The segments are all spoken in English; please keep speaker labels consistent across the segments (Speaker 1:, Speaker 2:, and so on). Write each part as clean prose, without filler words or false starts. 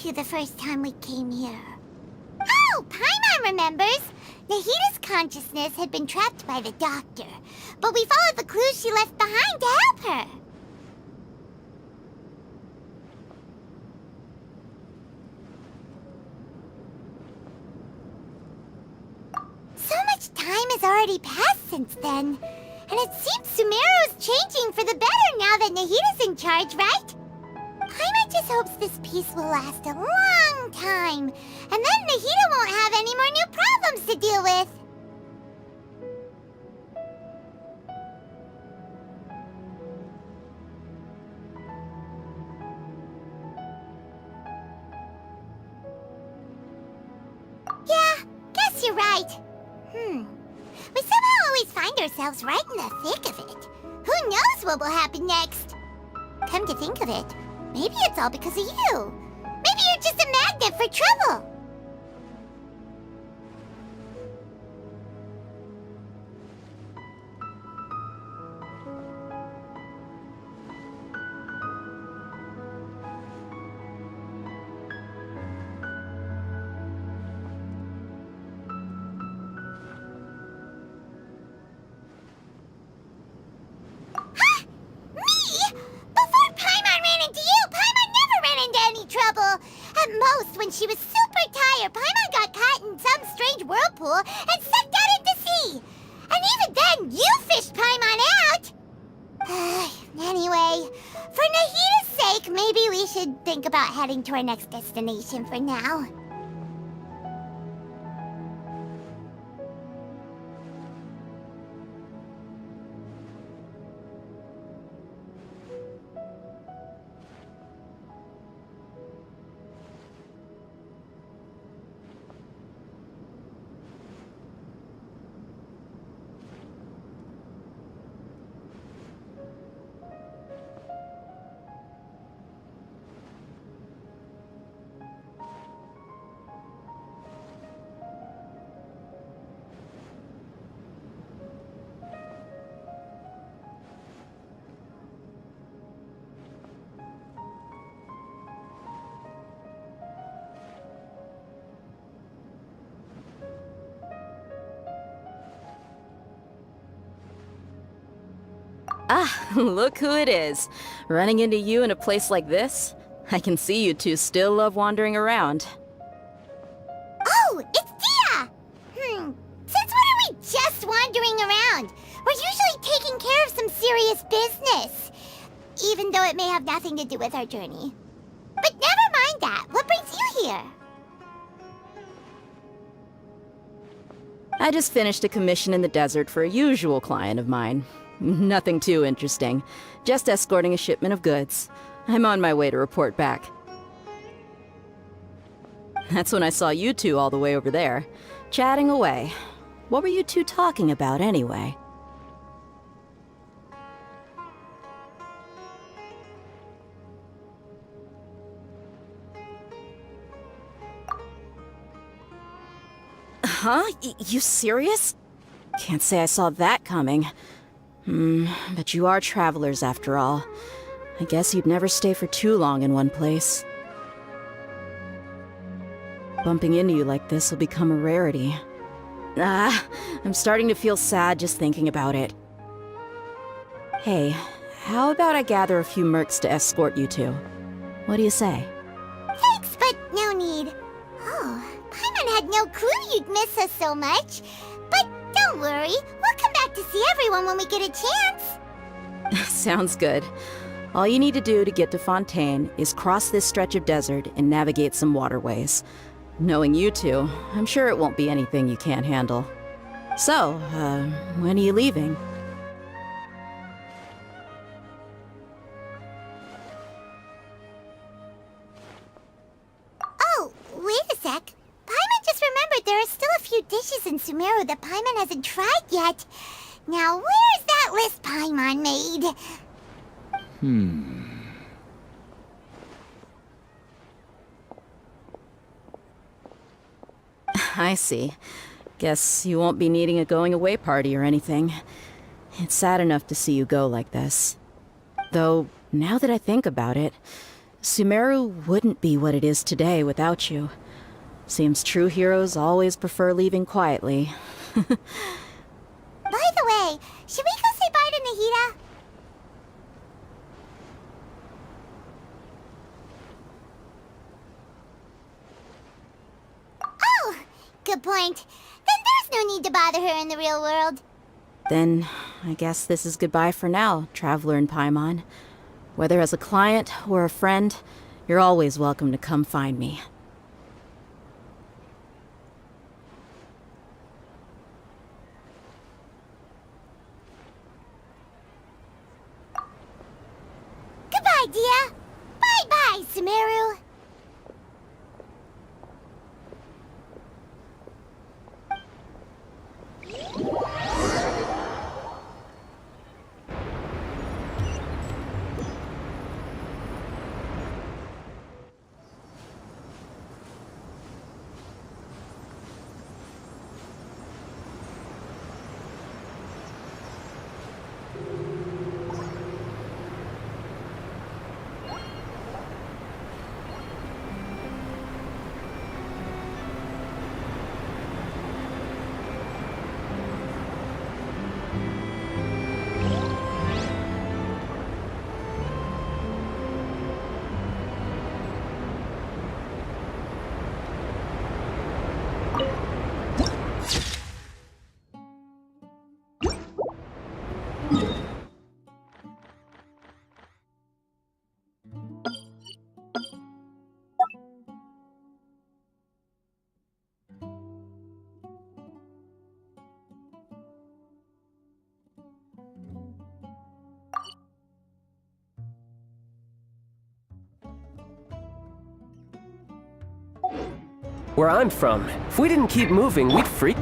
Speaker 1: to the first time we came here. Oh, Paimon remembers! Nahita's consciousness had been trapped by the doctor, but we followed the clues she left behind to help her. So much time has already passed since then, and it seems Sumeru's changing for the better now that Nahita's in charge, right? Paimon just hopes this peace will last a long time, and then Nahita won't have any more new problems to deal with. Yeah, guess you're right. We somehow always find ourselves right in the thick of it. Who knows what will happen next? Come to think of it, maybe it's all because of you. Maybe you're just a magnet for trouble. When she was super tired, Paimon got caught in some strange whirlpool and sucked out into sea. And even then, you fished Paimon out! Anyway, for Nahita's sake, maybe we should think about heading to our next destination for now.
Speaker 2: Ah, look who it is. Running into you in a place like this? I can see you two still love wandering around.
Speaker 1: Oh, it's Dia! Since when are we just wandering around? We're usually taking care of some serious business. Even though it may have nothing to do with our journey. But never mind that. What brings you here?
Speaker 2: I just finished a commission in the desert for a usual client of mine. Nothing too interesting. Just escorting a shipment of goods. I'm on my way to report back. That's when I saw you two all the way over there, chatting away. What were you two talking about anyway? Huh? You serious? Can't say I saw that coming. But you are travelers after all. I guess you'd never stay for too long in one place. Bumping into you like this will become a rarity. I'm starting to feel sad just thinking about it. Hey, how about I gather a few mercs to escort you two? What do you say?
Speaker 1: Thanks, but no need. Oh, Paimon had no clue you'd miss us so much. But don't worry, we'll come back to see everyone when we get a chance.
Speaker 2: Sounds good. All you need to do to get to Fontaine is cross this stretch of desert and navigate some waterways. Knowing you two, I'm sure it won't be anything you can't handle. So, when are you leaving?
Speaker 1: Oh, wait a sec. Paimon just remembered there are still a few dishes in Sumeru that Paimon hasn't tried yet. Now, where's that list Paimon made?
Speaker 2: I see. Guess you won't be needing a going-away party or anything. It's sad enough to see you go like this. Though, now that I think about it, Sumeru wouldn't be what it is today without you. Seems true heroes always prefer leaving quietly.
Speaker 1: By the way, should we go say bye to Nahida? Oh, good point. Then there's no need to bother her in the real world.
Speaker 2: Then, I guess this is goodbye for now, Traveler in Paimon. Whether as a client or a friend, you're always welcome to come find me.
Speaker 1: Goodbye, Dia. Bye-bye, Sumeru.
Speaker 3: Where I'm from, if we didn't keep moving, we'd freak.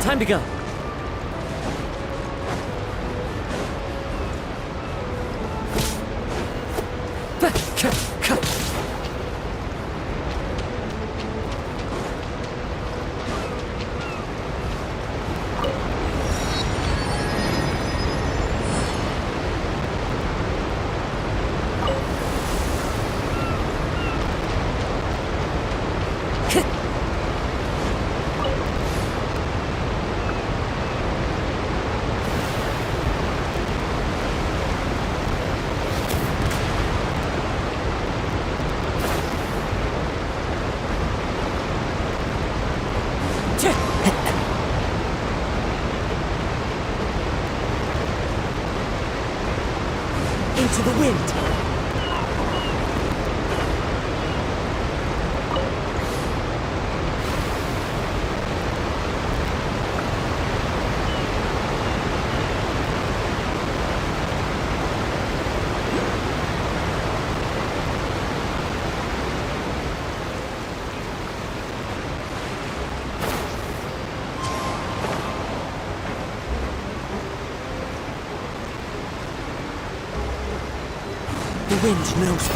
Speaker 3: Time to go. Into the wind. The wind knows me.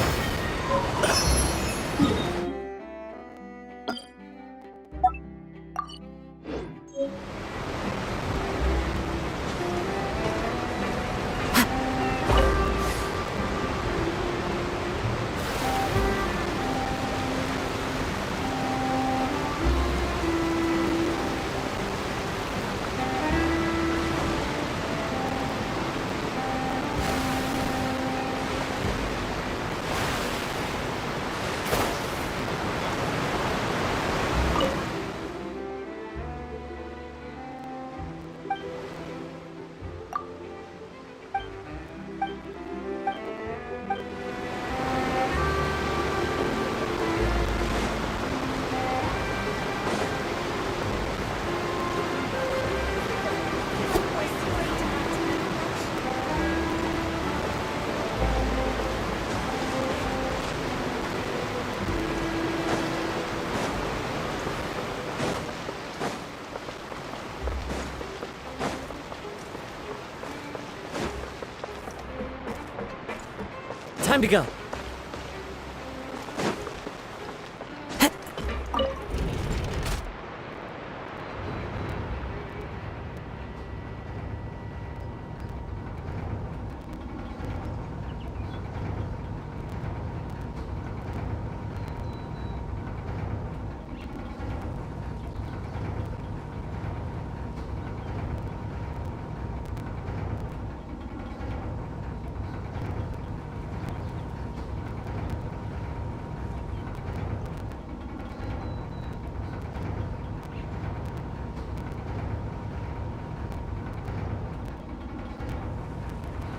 Speaker 3: Time to go.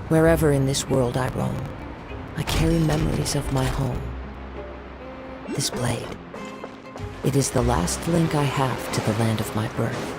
Speaker 4: Wherever in this world I roam, I carry memories of my home. This blade, it is the last link I have to the land of my birth.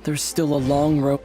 Speaker 3: There's still a long road.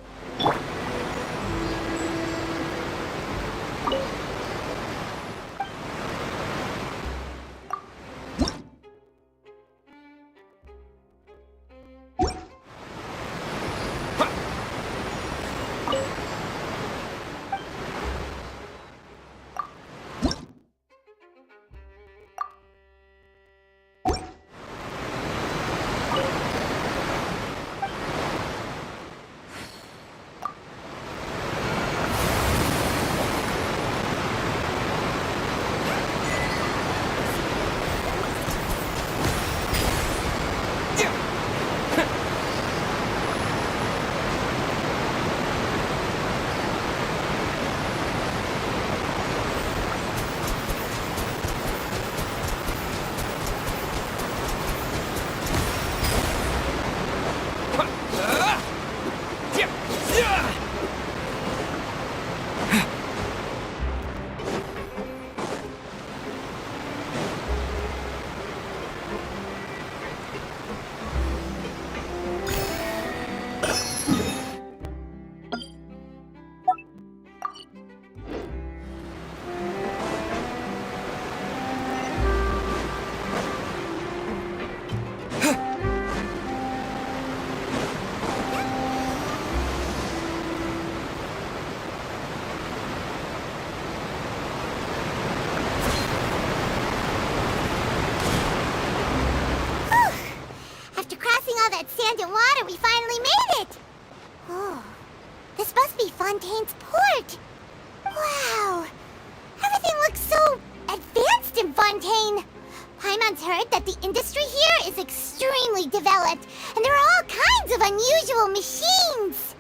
Speaker 1: We finally made it! Oh, this must be Fontaine's port! Wow! Everything looks so advanced in Fontaine! Paimon's heard that the industry here is extremely developed, and there are all kinds of unusual machines!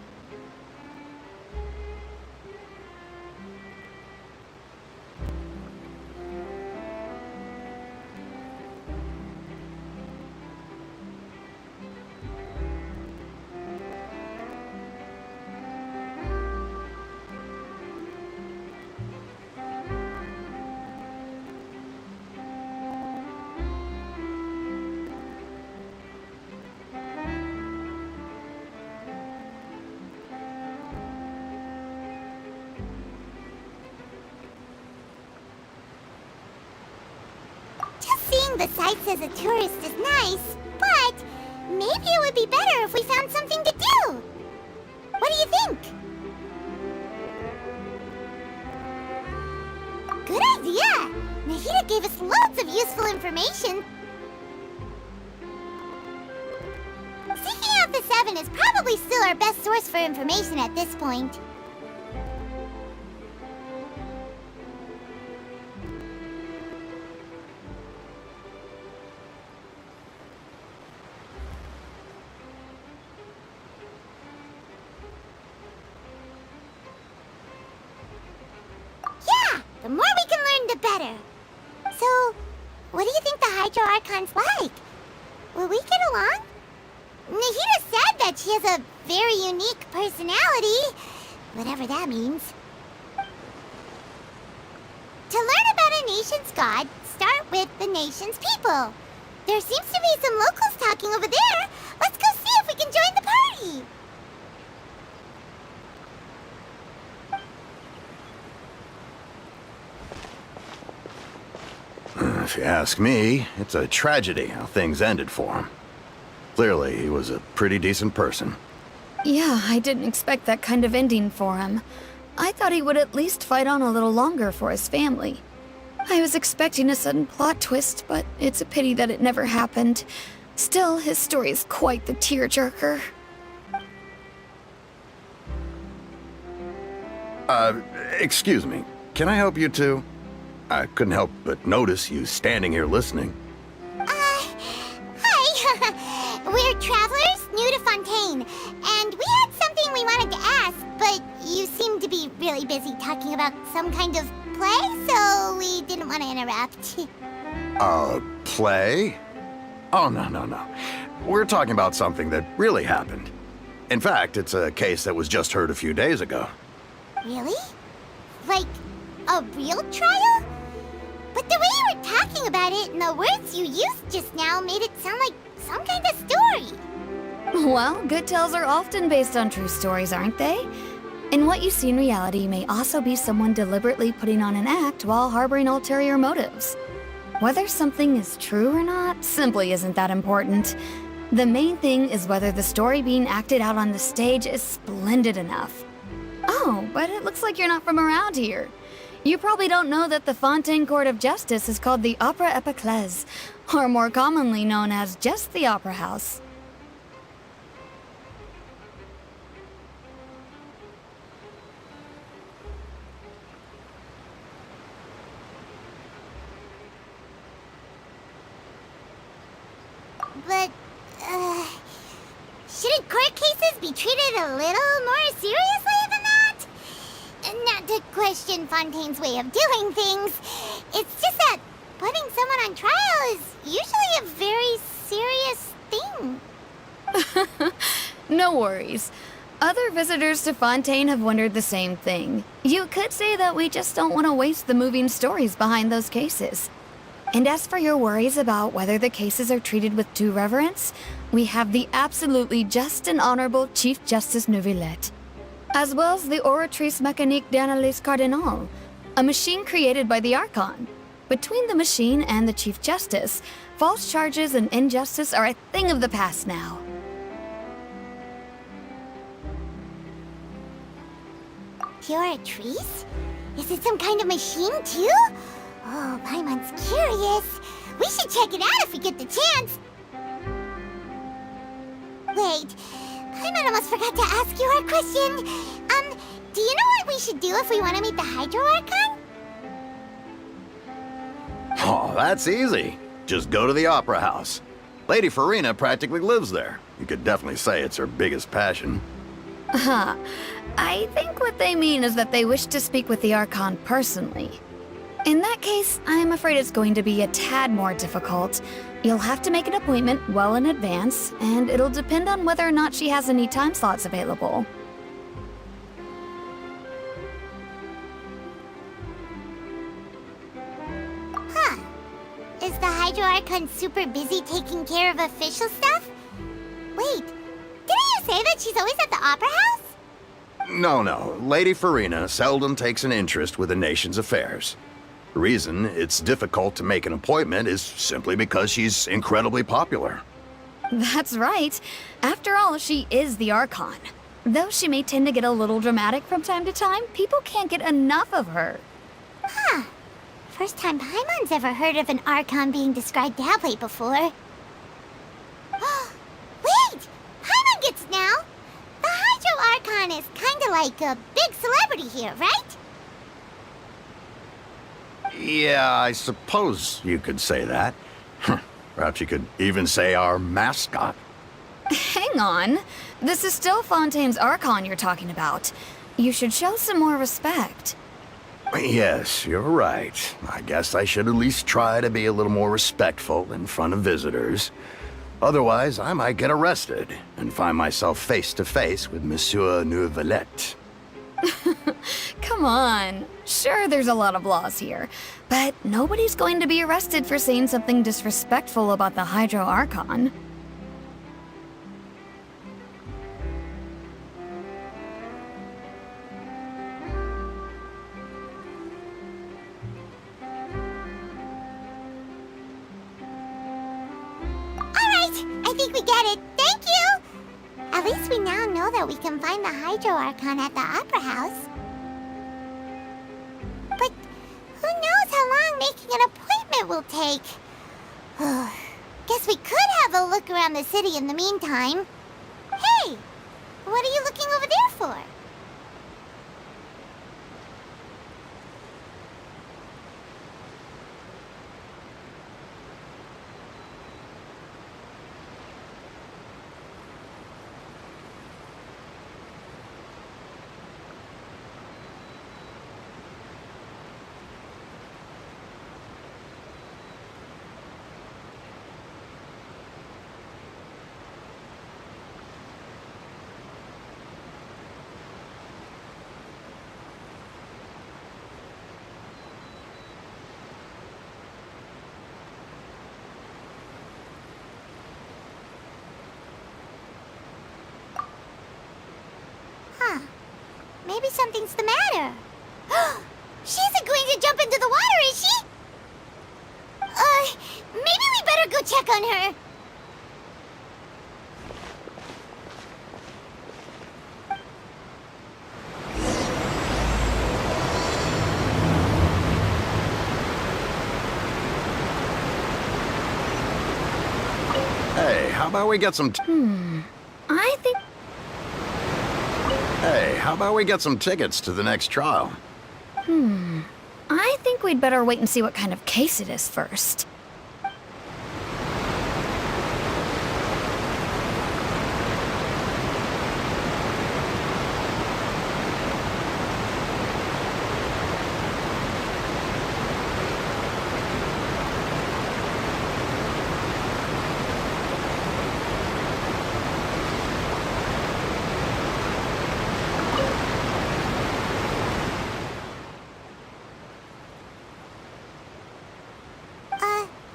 Speaker 1: Seeing the sights as a tourist is nice, but maybe it would be better if we found something to do. What do you think? Good idea! Nahida gave us loads of useful information. Seeking out the Seven is probably still our best source for information at this point. The more we can learn, the better. So, what do you think the Hydro Archon's like? Will we get along? Nahida said that she has a very unique personality, whatever that means. To learn about a nation's god, start with the nation's people. There seems to be some locals talking over there. Let's go see if we can join the party.
Speaker 5: If you ask me, it's a tragedy how things ended for him. Clearly, he was a pretty decent person.
Speaker 6: Yeah, I didn't expect that kind of ending for him. I thought he would at least fight on a little longer for his family. I was expecting a sudden plot twist, but it's a pity that it never happened. Still, his story is quite the tearjerker.
Speaker 5: Excuse me. Can I help you two? I couldn't help but notice you standing here listening.
Speaker 1: Hi. We're travelers new to Fontaine, and we had something we wanted to ask, but you seem to be really busy talking about some kind of play, so we didn't want to interrupt.
Speaker 5: Play? Oh, no. We're talking about something that really happened. In fact, it's a case that was just heard a few days ago.
Speaker 1: Really? Like, a real trial? But the way you were talking about it and the words you used just now made it sound like some kind of story.
Speaker 6: Well, good tales are often based on true stories, aren't they? And what you see in reality may also be someone deliberately putting on an act while harboring ulterior motives. Whether something is true or not simply isn't that important. The main thing is whether the story being acted out on the stage is splendid enough. Oh, but it looks like you're not from around here. You probably don't know that the Fontaine Court of Justice is called the Opera Epiclese, or more commonly known as just the Opera House.
Speaker 1: But, shouldn't court cases be treated a little more seriously than that? Not to question Fontaine's way of doing things. It's just that putting someone on trial is usually a very serious thing.
Speaker 6: No worries. Other visitors to Fontaine have wondered the same thing. You could say that we just don't want to waste the moving stories behind those cases. And as for your worries about whether the cases are treated with due reverence, we have the absolutely just and honorable Chief Justice Neuvillette, as well as the Oratrice Mécanique d'Analyse Cardinal, a machine created by the Archon. Between the machine and the Chief Justice, false charges and injustice are a thing of the past now.
Speaker 1: Oratrice? Is it some kind of machine, too? Oh, Paimon's curious. We should check it out if we get the chance. Wait, Paimon almost forgot to ask you our question. Do you know what we should do if we want to meet the Hydro Archon?
Speaker 5: Oh, that's easy. Just go to the Opera House. Lady Farina practically lives there. You could definitely say it's her biggest passion.
Speaker 6: Huh. I think what they mean is that they wish to speak with the Archon personally. In that case, I'm afraid it's going to be a tad more difficult. You'll have to make an appointment well in advance, and it'll depend on whether or not she has any time slots available.
Speaker 1: Huh. Is the Hydro Archon super busy taking care of official stuff? Wait, didn't you say that she's always at the Opera House?
Speaker 5: No. Lady Farina seldom takes an interest with the nation's affairs. The reason it's difficult to make an appointment is simply because she's incredibly popular.
Speaker 6: That's right. After all, she is the Archon. Though she may tend to get a little dramatic from time to time, people can't get enough of her.
Speaker 1: Huh. First time Paimon's ever heard of an Archon being described that way before. Wait! Paimon gets now! The Hydro Archon is kinda like a big celebrity here, right?
Speaker 5: Yeah, I suppose you could say that. Perhaps you could even say our mascot.
Speaker 6: Hang on. This is still Fontaine's Archon you're talking about. You should show some more respect.
Speaker 5: Yes, you're right. I guess I should at least try to be a little more respectful in front of visitors. Otherwise, I might get arrested and find myself face to face with Monsieur Neuvillette.
Speaker 6: Come on. Sure, there's a lot of laws here, but nobody's going to be arrested for saying something disrespectful about the Hydro Archon.
Speaker 1: I think we get it. Thank you! At least we now know that we can find the Hydro Archon at the Opera House. But who knows how long making an appointment will take? Guess we could have a look around the city in the meantime. Hey! What are you looking over there for? Maybe something's the matter. She isn't going to jump into the water, is she? Maybe we better go check on her.
Speaker 5: Hey, how about we get some...
Speaker 6: I think...
Speaker 5: Hey, how about we get some tickets to the next trial?
Speaker 6: I think we'd better wait and see what kind of case it is first.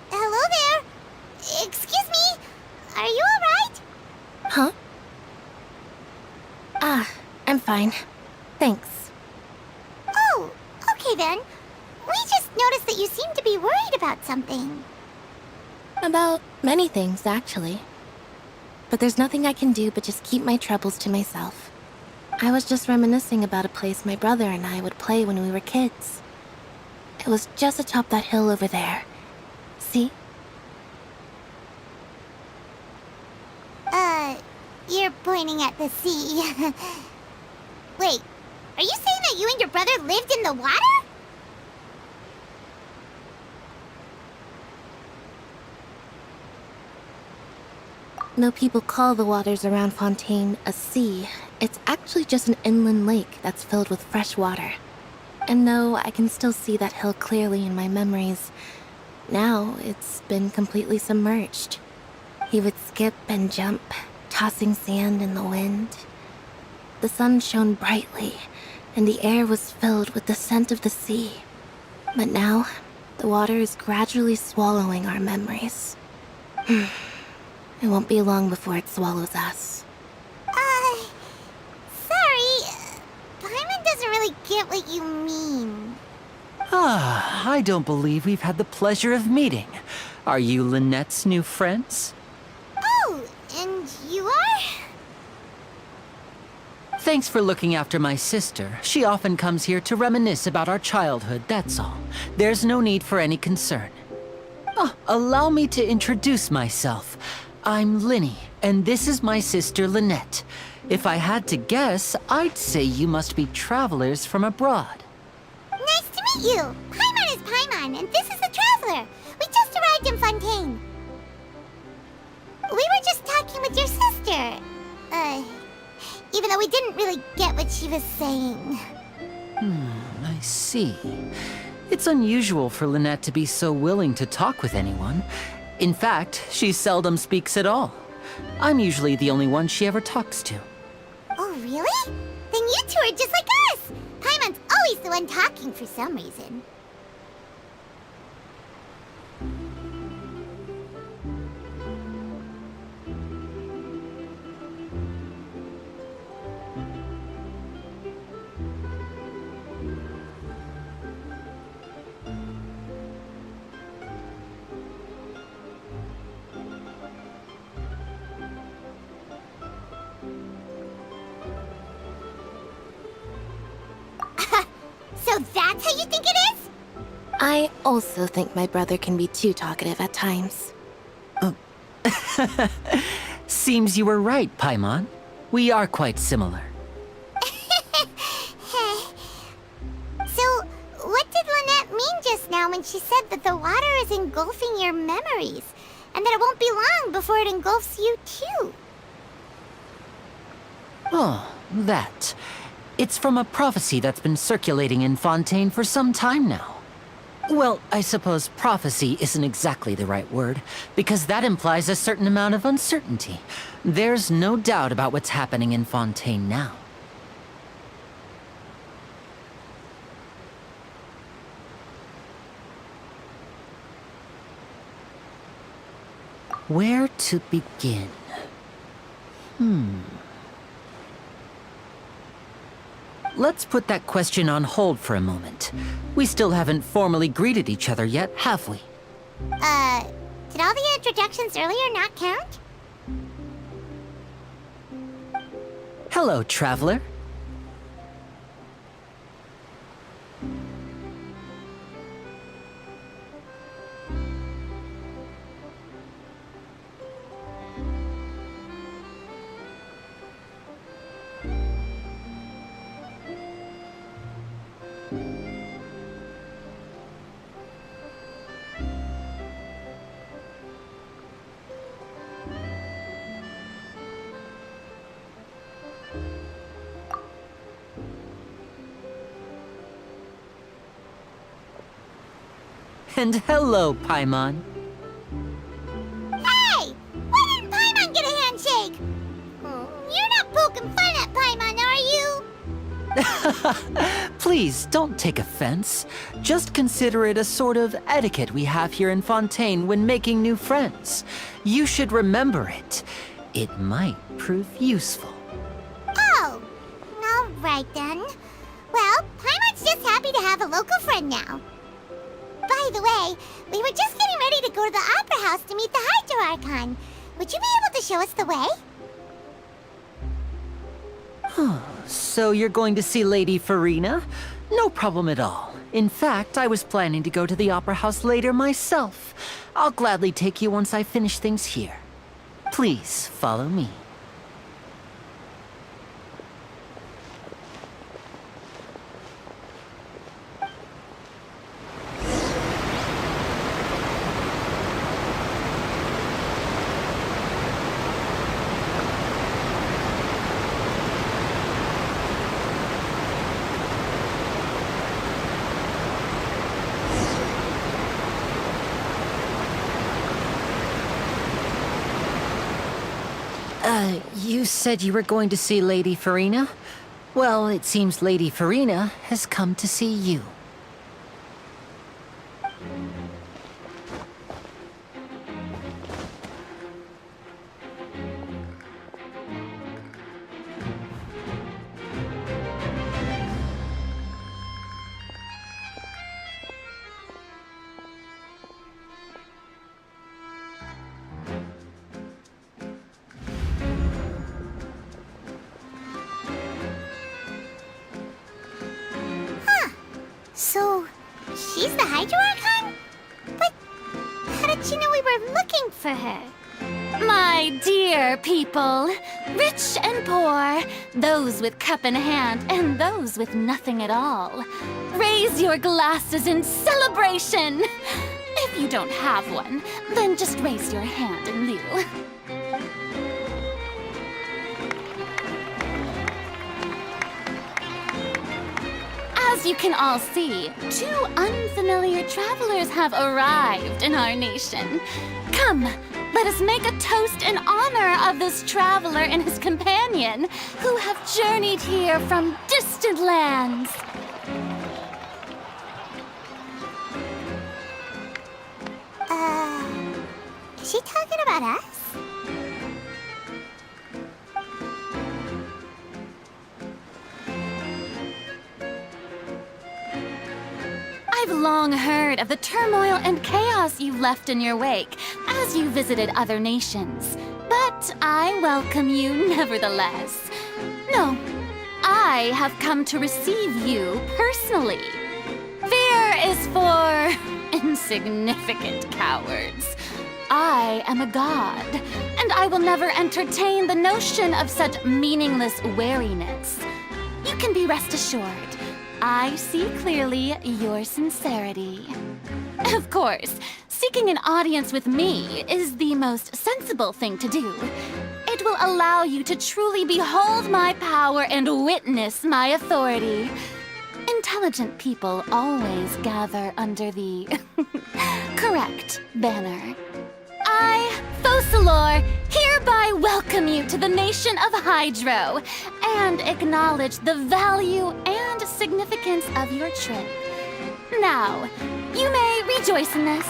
Speaker 1: Hello there. Excuse me. Are you alright?
Speaker 7: Huh? I'm fine. Thanks.
Speaker 1: Oh, okay then. We just noticed that you seem to be worried about something.
Speaker 7: About many things, actually. But there's nothing I can do but just keep my troubles to myself. I was just reminiscing about a place my brother and I would play when we were kids. It was just atop that hill over there. See?
Speaker 1: You're pointing at the sea. Wait, are you saying that you and your brother lived in the water?
Speaker 7: Though people call the waters around Fontaine a sea, it's actually just an inland lake that's filled with fresh water. And no, I can still see that hill clearly in my memories. Now, it's been completely submerged. He would skip and jump, tossing sand in the wind. The sun shone brightly, and the air was filled with the scent of the sea. But now, the water is gradually swallowing our memories. It won't be long before it swallows us.
Speaker 1: Sorry. Paimon doesn't really get what you mean.
Speaker 8: I don't believe we've had the pleasure of meeting. Are you Lynette's new friends?
Speaker 1: Oh, and you are?
Speaker 8: Thanks for looking after my sister. She often comes here to reminisce about our childhood, that's all. There's no need for any concern. Allow me to introduce myself. I'm Lyney, and this is my sister Lynette. If I had to guess, I'd say you must be travelers from abroad.
Speaker 1: Nice to meet you. Paimon is Paimon, and this is a traveler. We just arrived in Fontaine. We were just talking with your sister. Even though we didn't really get what she was saying.
Speaker 8: I I see. It's unusual for Lynette to be so willing to talk with anyone. In fact, she seldom speaks at all. I'm usually the only one she ever talks to.
Speaker 1: Oh, really? Then you two are just like us! Paimon's always the one talking for some reason. So that's how you think it is?
Speaker 7: I also think my brother can be too talkative at times.
Speaker 8: Seems you were right, Paimon. We are quite similar.
Speaker 1: So, what did Lynette mean just now when she said that the water is engulfing your memories, and that it won't be long before it engulfs you too?
Speaker 8: Oh, that. It's from a prophecy that's been circulating in Fontaine for some time now. Well, I suppose prophecy isn't exactly the right word, because that implies a certain amount of uncertainty. There's no doubt about what's happening in Fontaine now. Where to begin? Let's put that question on hold for a moment. We still haven't formally greeted each other yet, have we?
Speaker 1: Did all the introductions earlier not count?
Speaker 8: Hello, traveler. And hello, Paimon.
Speaker 1: Hey! Why didn't Paimon get a handshake? You're not poking fun at Paimon, are you?
Speaker 8: Please, don't take offense. Just consider it a sort of etiquette we have here in Fontaine when making new friends. You should remember it. It might prove useful.
Speaker 1: Oh, all right then. Well, Paimon's just happy to have a local friend now. By the way, we were just getting ready to go to the Opera House to meet the Hydro Archon. Would you be able to show us the way?
Speaker 8: So you're going to see Lady Farina? No problem at all. In fact, I was planning to go to the Opera House later myself. I'll gladly take you once I finish things here. Please, follow me. You said you were going to see Lady Farina? Well, it seems Lady Farina has come to see you.
Speaker 1: So, she's the Hydro Archon? But how did she know we were looking for her?
Speaker 9: My dear people, rich and poor, those with cup in hand and those with nothing at all, raise your glasses in celebration. If you don't have one, then just raise your hand in lieu. As you can all see, 2 unfamiliar travelers have arrived in our nation. Come, let us make a toast in honor of this traveler and his companion, who have journeyed here from distant lands.
Speaker 1: Is she talking about us?
Speaker 9: I've long heard of the turmoil and chaos you left in your wake as you visited other nations. But I welcome you nevertheless. No, I have come to receive you personally. Fear is for insignificant cowards. I am a god, and I will never entertain the notion of such meaningless wariness. You can be rest assured. I see clearly your sincerity. Of course, seeking an audience with me is the most sensible thing to do. It will allow you to truly behold my power and witness my authority. Intelligent people always gather under the correct banner. I, Focalor, hereby welcome you to the nation of Hydro and acknowledge the value and significance of your trip. Now, you may rejoice in this.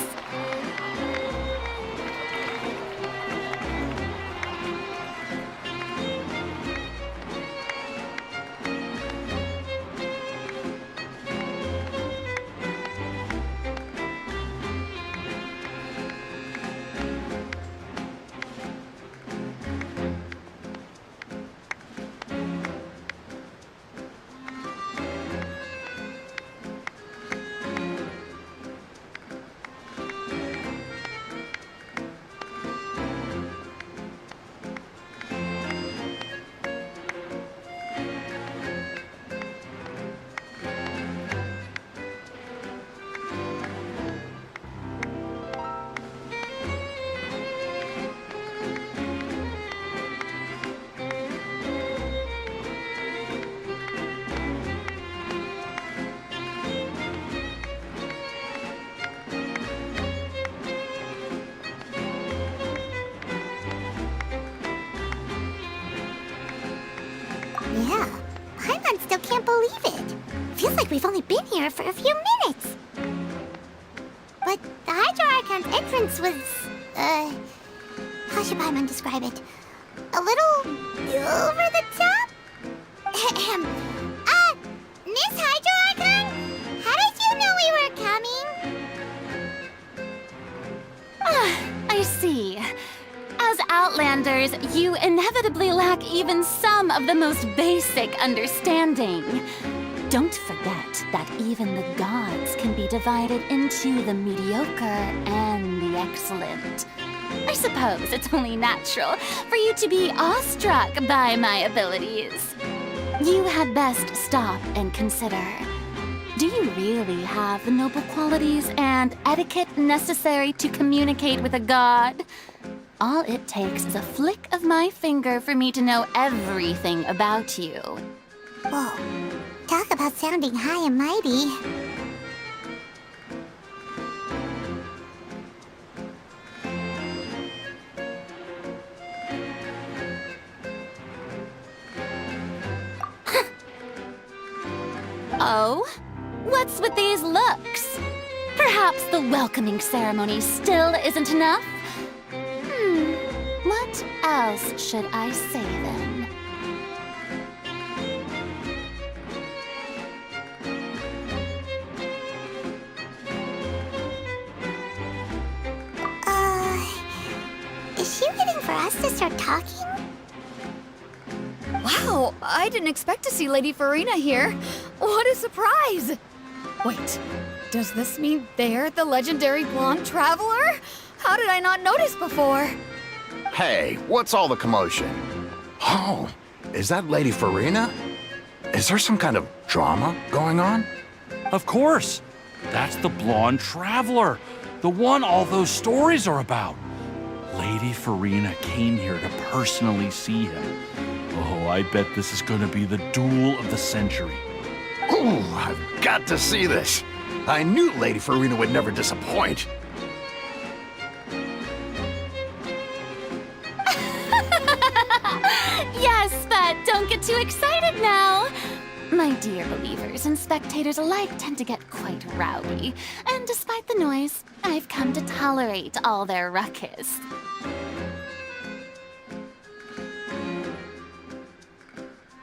Speaker 1: Yeah, Paimon still can't believe it. Feels like we've only been here for a few minutes. But the Hydro Archon's entrance was, how should Paimon describe it? A little over the top? Miss Hydro Archon? How did you know we were coming?
Speaker 9: I see. As Outlanders, you inevitably lack even some of the most basic understanding. Don't forget that even the gods can be divided into the mediocre and the excellent. I suppose it's only natural for you to be awestruck by my abilities. You had best stop and consider. Do you really have the noble qualities and etiquette necessary to communicate with a god? All it takes is a flick of my finger for me to know everything about you.
Speaker 1: Whoa, talk about sounding high and mighty.
Speaker 9: Oh? What's with these looks? Perhaps the welcoming ceremony still isn't enough? What else should I say then?
Speaker 1: Is she waiting for us to start talking?
Speaker 6: Wow, I didn't expect to see Lady Farina here. What a surprise! Wait, does this mean they're the legendary blonde traveler? How did I not notice before?
Speaker 5: Hey, what's all the commotion? Oh, is that Lady Farina? Is there some kind of drama going on?
Speaker 10: Of course. That's the blonde traveler. The one all those stories are about. Lady Farina came here to personally see him. Oh, I bet this is going to be the duel of the century.
Speaker 5: Ooh, I've got to see this. I knew Lady Farina would never disappoint.
Speaker 9: Yes, but don't get too excited now. My dear believers and spectators alike tend to get quite rowdy, and despite the noise, I've come to tolerate all their ruckus.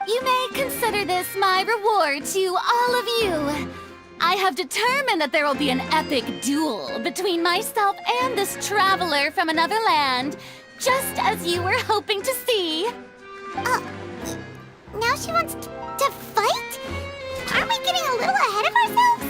Speaker 9: You may consider this my reward to all of you. I have determined that there will be an epic duel between myself and this traveler from another land, just as you were hoping to see.
Speaker 1: Now she wants to fight? Aren't we getting a little ahead of ourselves?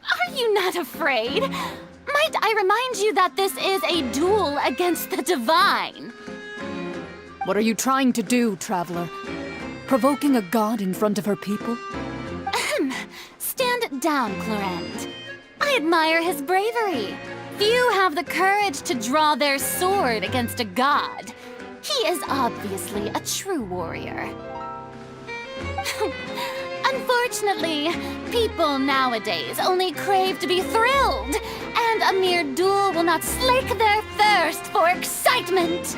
Speaker 9: Are you not afraid? Might I remind you that this is a duel against the divine?
Speaker 11: What are you trying to do, traveler? Provoking a god in front of her people?
Speaker 9: Stand down, Clorend. I admire his bravery. Few have the courage to draw their sword against a god. He is obviously a true warrior. Unfortunately, people nowadays only crave to be thrilled, and a mere duel will not slake their thirst for excitement.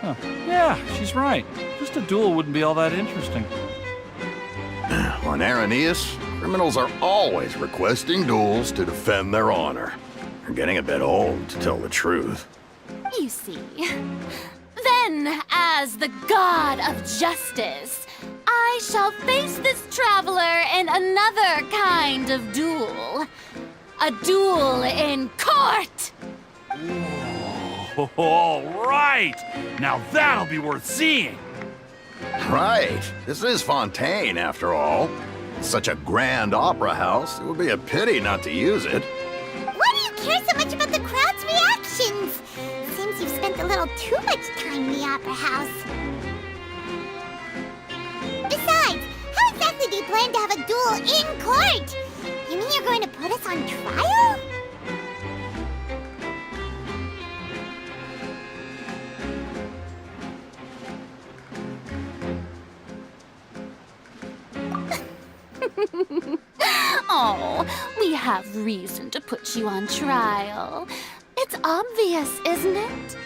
Speaker 10: Huh. Yeah, she's right. Just a duel wouldn't be all that interesting.
Speaker 5: On Araneus, criminals are always requesting duels to defend their honor. They're getting a bit old, to tell the truth.
Speaker 9: You see. Then, as the god of justice, I shall face this traveler in another kind of duel. A duel in court!
Speaker 10: Oh, all right! Now that'll be worth seeing!
Speaker 5: Right. This is Fontaine, after all. It's such a grand opera house, it would be a pity not to use it.
Speaker 1: Why do you care so much about the crowd's reactions? Seems you've spent a little too much time in the opera house. Besides, how exactly do you plan to have a duel in court? You mean you're going to put us on trial?
Speaker 9: Oh, we have reason to put you on trial. It's obvious, isn't it?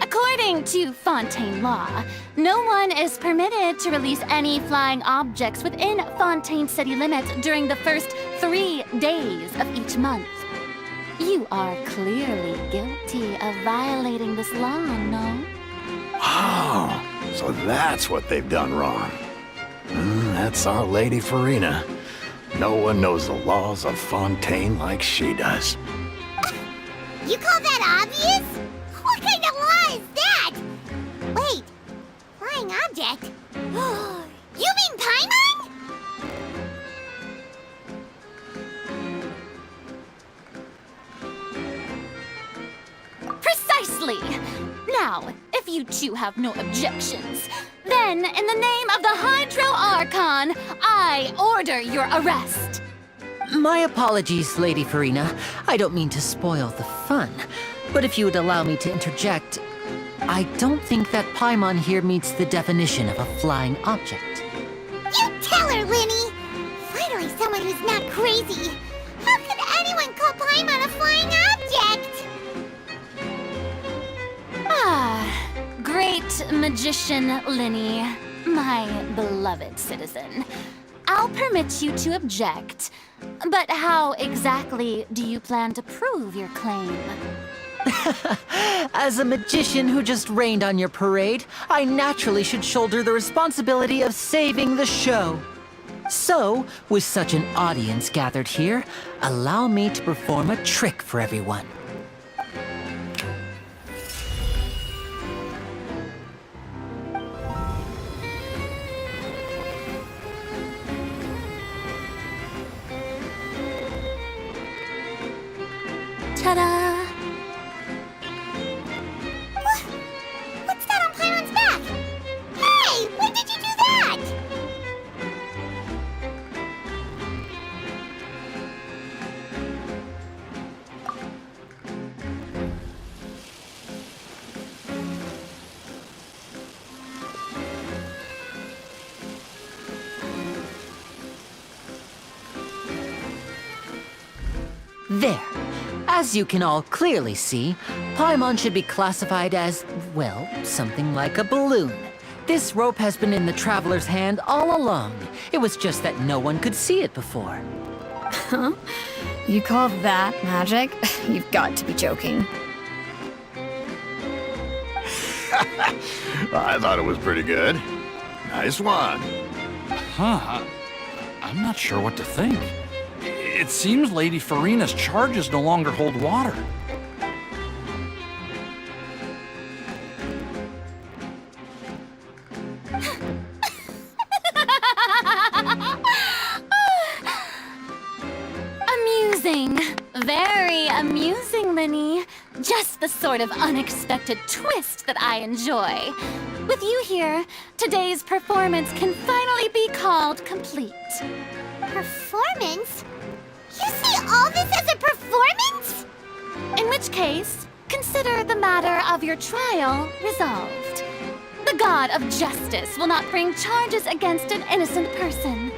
Speaker 9: According to Fontaine law, no one is permitted to release any flying objects within Fontaine city limits during the first 3 days of each month. You are clearly guilty of violating this law, no?
Speaker 5: Oh, so that's what they've done wrong. That's our Lady Farina. No one knows the laws of Fontaine like she does.
Speaker 1: You call that obvious? What kind of law is that? Wait, flying object? You mean Paimon?
Speaker 9: Precisely! Now, if you two have no objections, then in the name of the Hydro Archon, I order your arrest.
Speaker 8: My apologies, Lady Farina. I don't mean to spoil the fun. But if you would allow me to interject, I don't think that Paimon here meets the definition of a flying object.
Speaker 1: You tell her, Lyney! Finally someone who's not crazy. How could anyone call Paimon a flying object?
Speaker 9: Ah, great magician Lyney, my beloved citizen. I'll permit you to object, but how exactly do you plan to prove your claim?
Speaker 8: As a magician who just rained on your parade, I naturally should shoulder the responsibility of saving the show. So, with such an audience gathered here, allow me to perform a trick for everyone.
Speaker 7: Ta-da!
Speaker 1: What's that on Paimon's back? Hey, when did you do that?
Speaker 8: There. As you can all clearly see, Paimon should be classified as, well, something like a balloon. This rope has been in the Traveler's hand all along. It was just that no one could see it before.
Speaker 6: Huh? You call that magic? You've got to be joking.
Speaker 5: I thought it was pretty good. Nice one.
Speaker 10: Huh. I'm not sure what to think. It seems Lady Farina's charges no longer hold water.
Speaker 9: Amusing. Very amusing, Lyney. Just the sort of unexpected twist that I enjoy. With you here, today's performance can finally be called complete.
Speaker 1: Performance? You see all this as a performance?
Speaker 9: In which case, consider the matter of your trial resolved. The god of justice will not bring charges against an innocent person.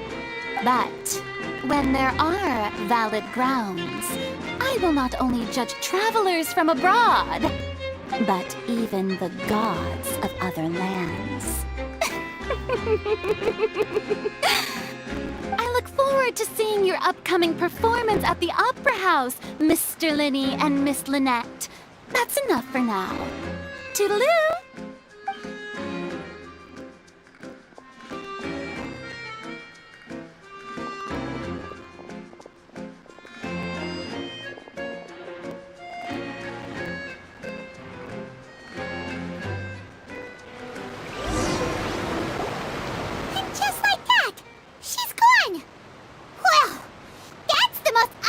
Speaker 9: But when there are valid grounds, I will not only judge travelers from abroad, but even the gods of other lands. I look forward to seeing your upcoming performance at the Opera House, Mr. Lyney and Miss Lynette. That's enough for now. Toodaloo!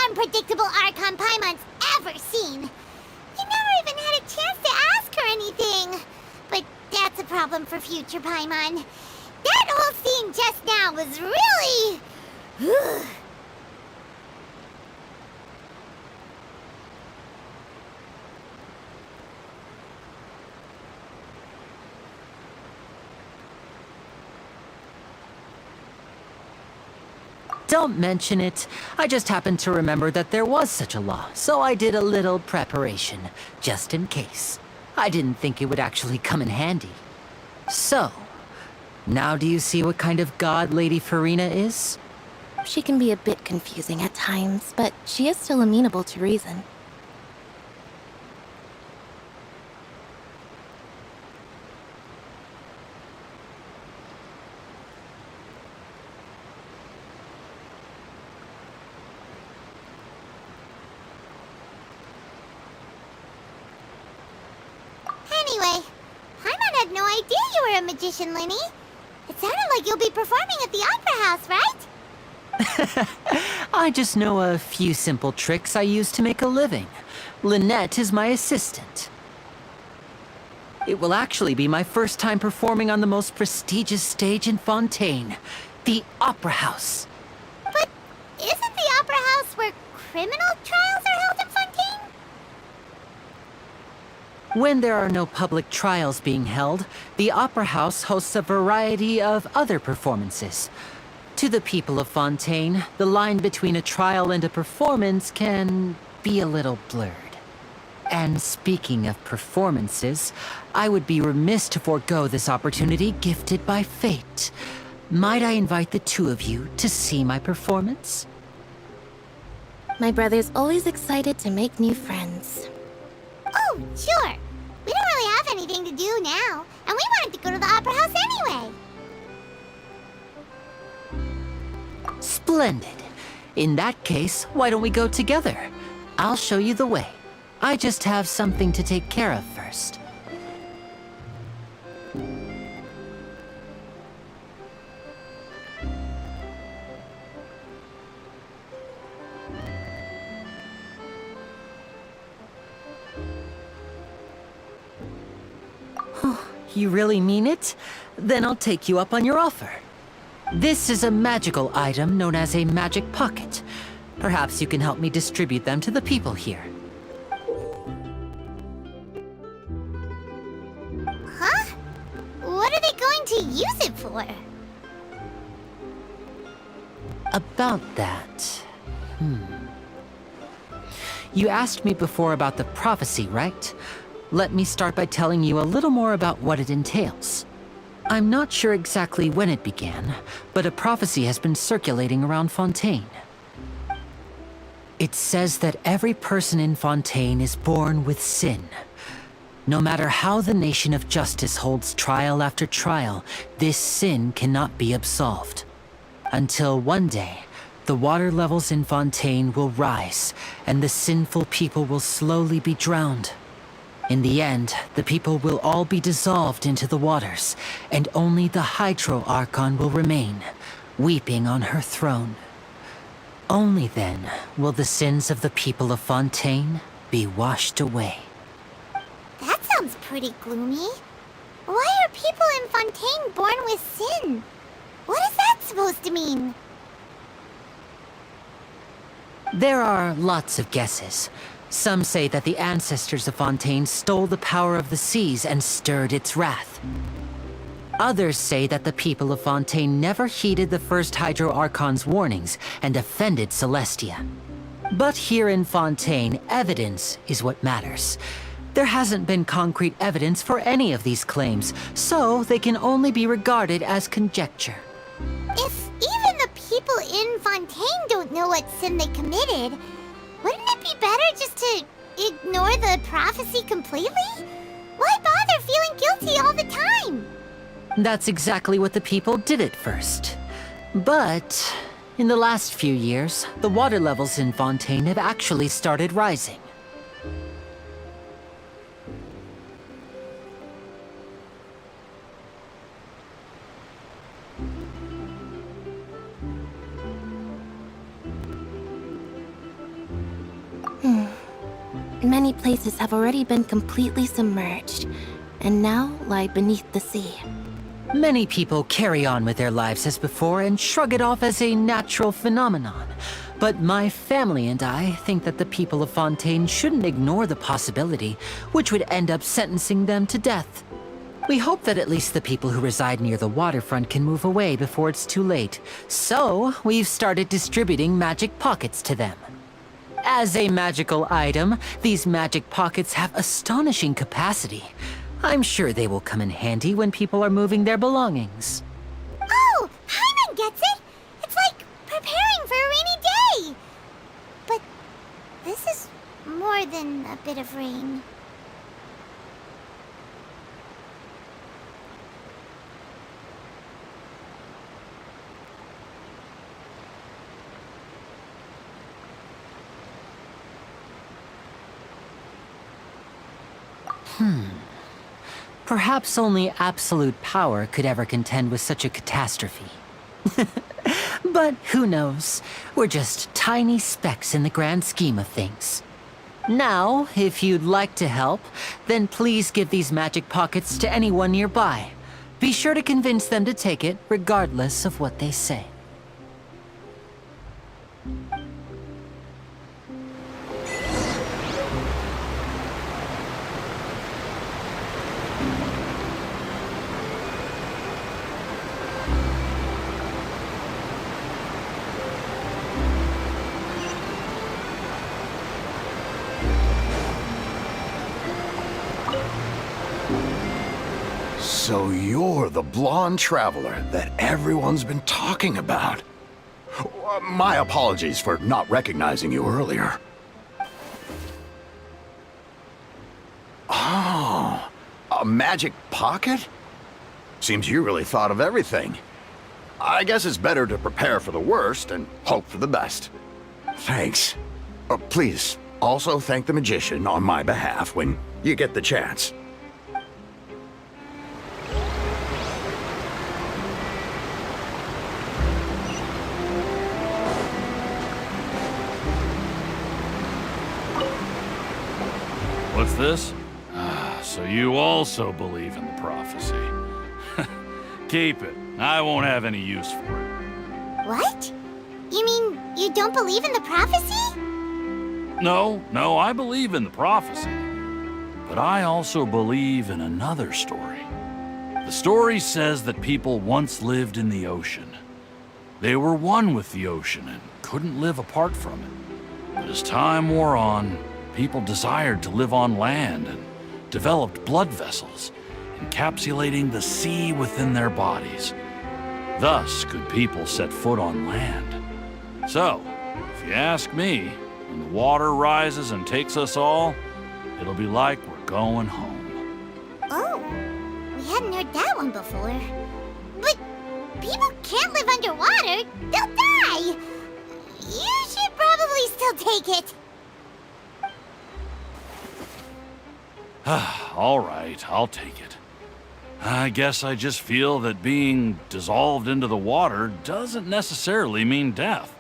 Speaker 1: Unpredictable Archon Paimon's ever seen. You never even had a chance to ask her anything. But that's a problem for future Paimon. That whole scene just now was really...
Speaker 8: Don't mention it. I just happened to remember that there was such a law, so I did a little preparation, just in case. I didn't think it would actually come in handy. So, now do you see what kind of god Lady Farina is?
Speaker 7: She can be a bit confusing at times, but she is still amenable to reason.
Speaker 1: Anyway, Paimon had no idea you were a magician, Lyney. It sounded like you'll be performing at the Opera House, right?
Speaker 8: I just know a few simple tricks I use to make a living. Lynette is my assistant. It will actually be my first time performing on the most prestigious stage in Fontaine, the Opera House.
Speaker 1: But isn't the Opera House where criminal trials are held in Fontaine?
Speaker 8: When there are no public trials being held, the Opera House hosts a variety of other performances. To the people of Fontaine, the line between a trial and a performance can be a little blurred. And speaking of performances, I would be remiss to forego this opportunity gifted by fate. Might I invite the two of you to see my performance?
Speaker 7: My brother's always excited to make new friends.
Speaker 1: Oh, sure. We don't really have anything to do now, and we wanted to go to the Opera House anyway.
Speaker 8: Splendid. In that case, why don't we go together? I'll show you the way. I just have something to take care of first. You really mean it? Then I'll take you up on your offer. This is a magical item known as a magic pocket. Perhaps you can help me distribute them to the people here.
Speaker 1: Huh? What are they going to use it for?
Speaker 8: About that... You asked me before about the prophecy, right? Let me start by telling you a little more about what it entails. I'm not sure exactly when it began, but a prophecy has been circulating around Fontaine. It says that every person in Fontaine is born with sin. No matter how the nation of justice holds trial after trial, this sin cannot be absolved. Until one day, the water levels in Fontaine will rise, and the sinful people will slowly be drowned. In the end, the people will all be dissolved into the waters, and only the Hydro Archon will remain, weeping on her throne. Only then will the sins of the people of Fontaine be washed away.
Speaker 1: That sounds pretty gloomy. Why are people in Fontaine born with sin? What is that supposed to mean?
Speaker 8: There are lots of guesses. Some say that the ancestors of Fontaine stole the power of the seas and stirred its wrath. Others say that the people of Fontaine never heeded the first Hydro Archon's warnings and offended Celestia. But here in Fontaine, evidence is what matters. There hasn't been concrete evidence for any of these claims, so they can only be regarded as conjecture.
Speaker 1: If even the people in Fontaine don't know what sin they committed, wouldn't it be better just to ignore the prophecy completely? Why bother feeling guilty all the time?
Speaker 8: That's exactly what the people did at first. But in the last few years, the water levels in Fontaine have actually started rising.
Speaker 7: Many places have already been completely submerged, and now lie beneath the sea.
Speaker 8: Many people carry on with their lives as before and shrug it off as a natural phenomenon. But my family and I think that the people of Fontaine shouldn't ignore the possibility, which would end up sentencing them to death. We hope that at least the people who reside near the waterfront can move away before it's too late. So, we've started distributing magic pockets to them. As a magical item, these magic pockets have astonishing capacity. I'm sure they will come in handy when people are moving their belongings.
Speaker 1: Oh, Hyman gets it! It's like preparing for a rainy day! But this is more than a bit of rain.
Speaker 8: Perhaps only absolute power could ever contend with such a catastrophe. But who knows? We're just tiny specks in the grand scheme of things. Now, if you'd like to help, then please give these magic pockets to anyone nearby. Be sure to convince them to take it, regardless of what they say.
Speaker 5: So you're the blonde traveler that everyone's been talking about. My apologies for not recognizing you earlier. Oh, a magic pocket? Seems you really thought of everything. I guess it's better to prepare for the worst and hope for the best. Thanks. Please, also thank the magician on my behalf when you get the chance.
Speaker 10: What's this? so you also believe in the prophecy. Keep it. I won't have any use for it.
Speaker 1: What? You mean you don't believe in the prophecy?
Speaker 10: No, I believe in the prophecy. But I also believe in another story. The story says that people once lived in the ocean. They were one with the ocean and couldn't live apart from it. But as time wore on, people desired to live on land and developed blood vessels, encapsulating the sea within their bodies. Thus could people set foot on land. So, if you ask me, when the water rises and takes us all, it'll be like we're going home.
Speaker 1: Oh, we hadn't heard that one before. But people can't live underwater. They'll die. You should probably still take it.
Speaker 10: All right, I'll take it. I guess I just feel that being dissolved into the water doesn't necessarily mean death.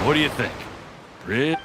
Speaker 10: What do you think? Pretty?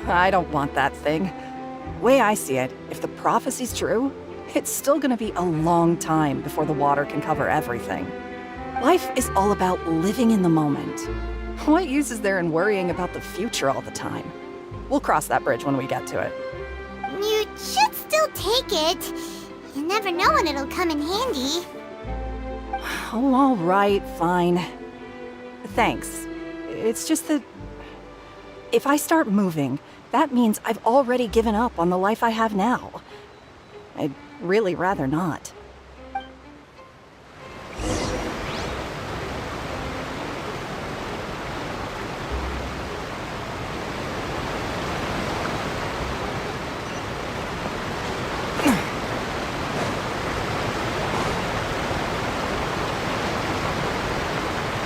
Speaker 2: I don't want that thing. Way I see it, if the prophecy's true, it's still gonna be a long time before the water can cover everything. Life is all about living in the moment. What use is there in worrying about the future all the time? We'll cross that bridge when we get to it.
Speaker 1: You should still take it. You never know when it'll come in handy.
Speaker 2: Oh, all right, fine. Thanks. It's just that if I start moving, that means I've already given up on the life I have now. I'd really rather not.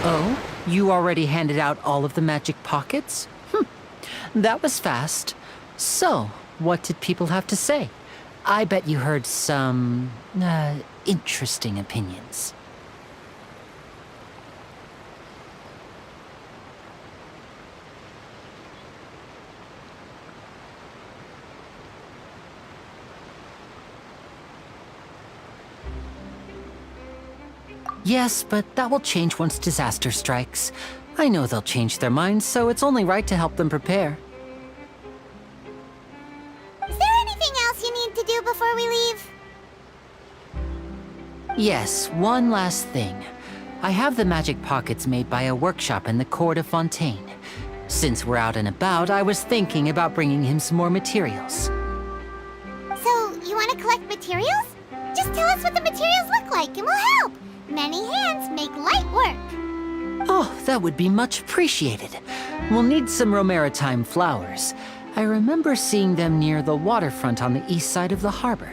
Speaker 8: Oh, you already handed out all of the magic pockets? That was fast. So, what did people have to say? I bet you heard some, interesting opinions. Yes, but that will change once disaster strikes. I know they'll change their minds, so it's only right to help them prepare.
Speaker 1: Is there anything else you need to do before we leave?
Speaker 8: Yes, one last thing. I have the magic pockets made by a workshop in the court of Fontaine. Since we're out and about, I was thinking about bringing him some more materials.
Speaker 1: So, you want to collect materials? Just tell us what the materials look like and we'll help. Many hands make light work.
Speaker 8: Oh, that would be much appreciated. We'll need some Romaritime flowers. I remember seeing them near the waterfront on the east side of the harbor.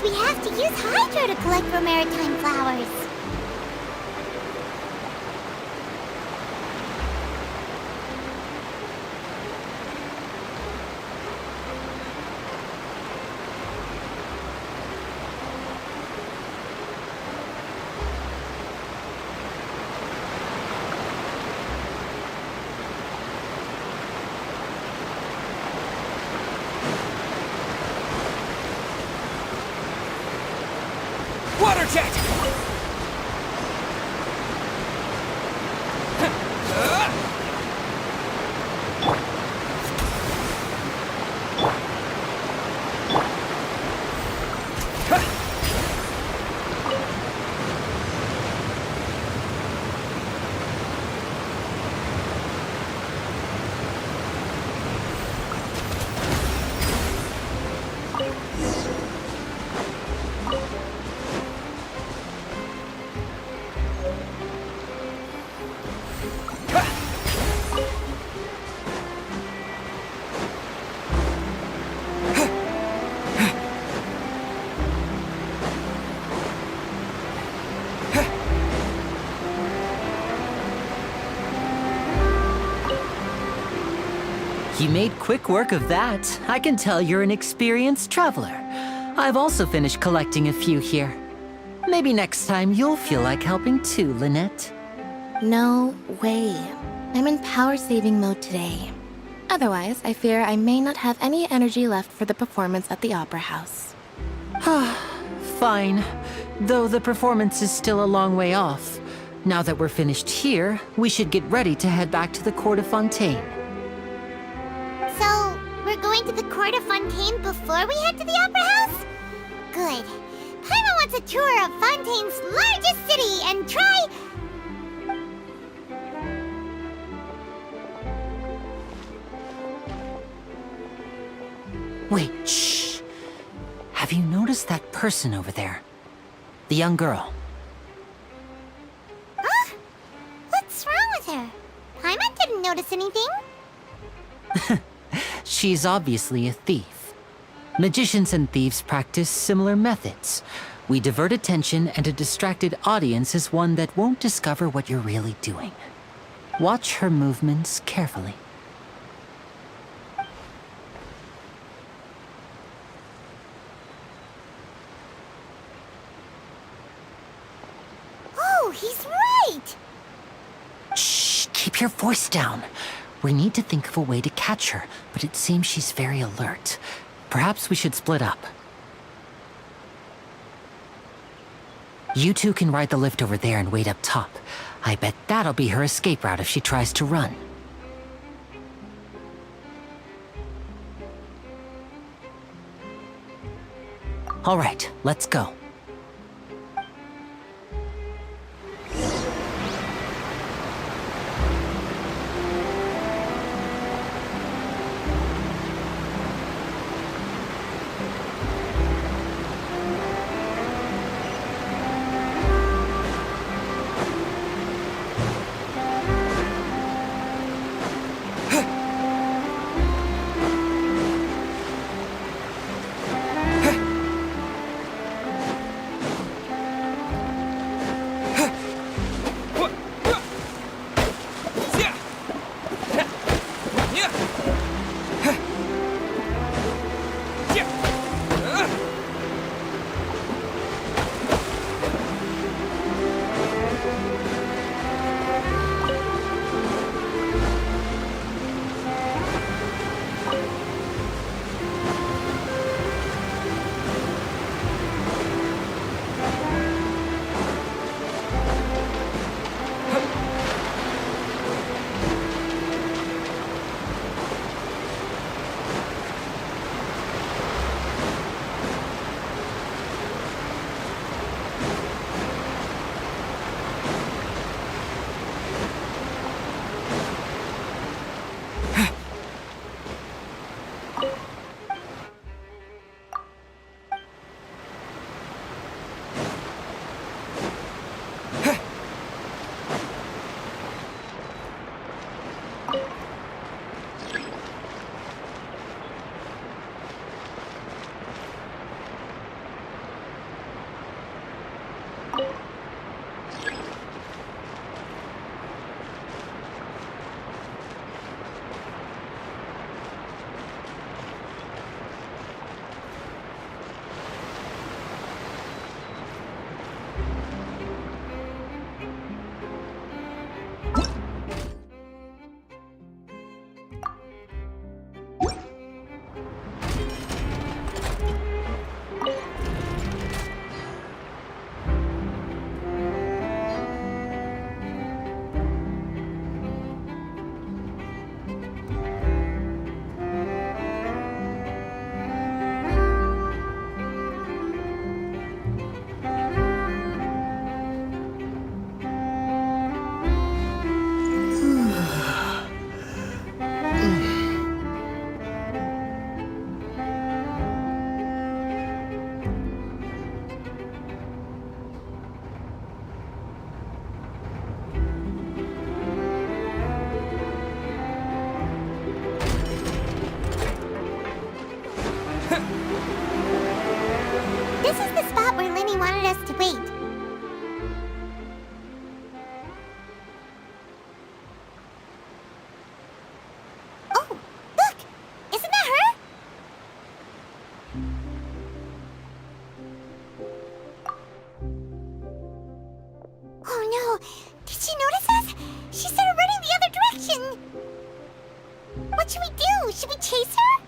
Speaker 1: means we have to use Hydro to collect for maritime flowers.
Speaker 3: Water jet!
Speaker 8: You made quick work of that. I can tell you're an experienced traveler. I've also finished collecting a few here. Maybe next time you'll feel like helping too, Lynette.
Speaker 7: No way. I'm in power-saving mode today. Otherwise, I fear I may not have any energy left for the performance at the Opera House.
Speaker 8: Fine. Though the performance is still a long way off. Now that we're finished here, we should get ready to head back to the court of Fontaine.
Speaker 1: So, we're going to the court of Fontaine before we head to the Opera House? Good. Pyro wants a tour of Fontaine's largest city and try...
Speaker 8: Wait, shh. Have you noticed that person over there? The young girl.
Speaker 1: Huh? What's wrong with her? Paimon didn't notice anything.
Speaker 8: She's obviously a thief. Magicians and thieves practice similar methods. We divert attention, and a distracted audience is one that won't discover what you're really doing. Watch her movements carefully.
Speaker 1: Oh, he's right!
Speaker 8: Shh, keep your voice down. We need to think of a way to catch her, but it seems she's very alert. Perhaps we should split up. You two can ride the lift over there and wait up top. I bet that'll be her escape route if she tries to run. All right, let's go.
Speaker 1: no. Did she notice us? She started running the other direction. What should we do? Should we chase her?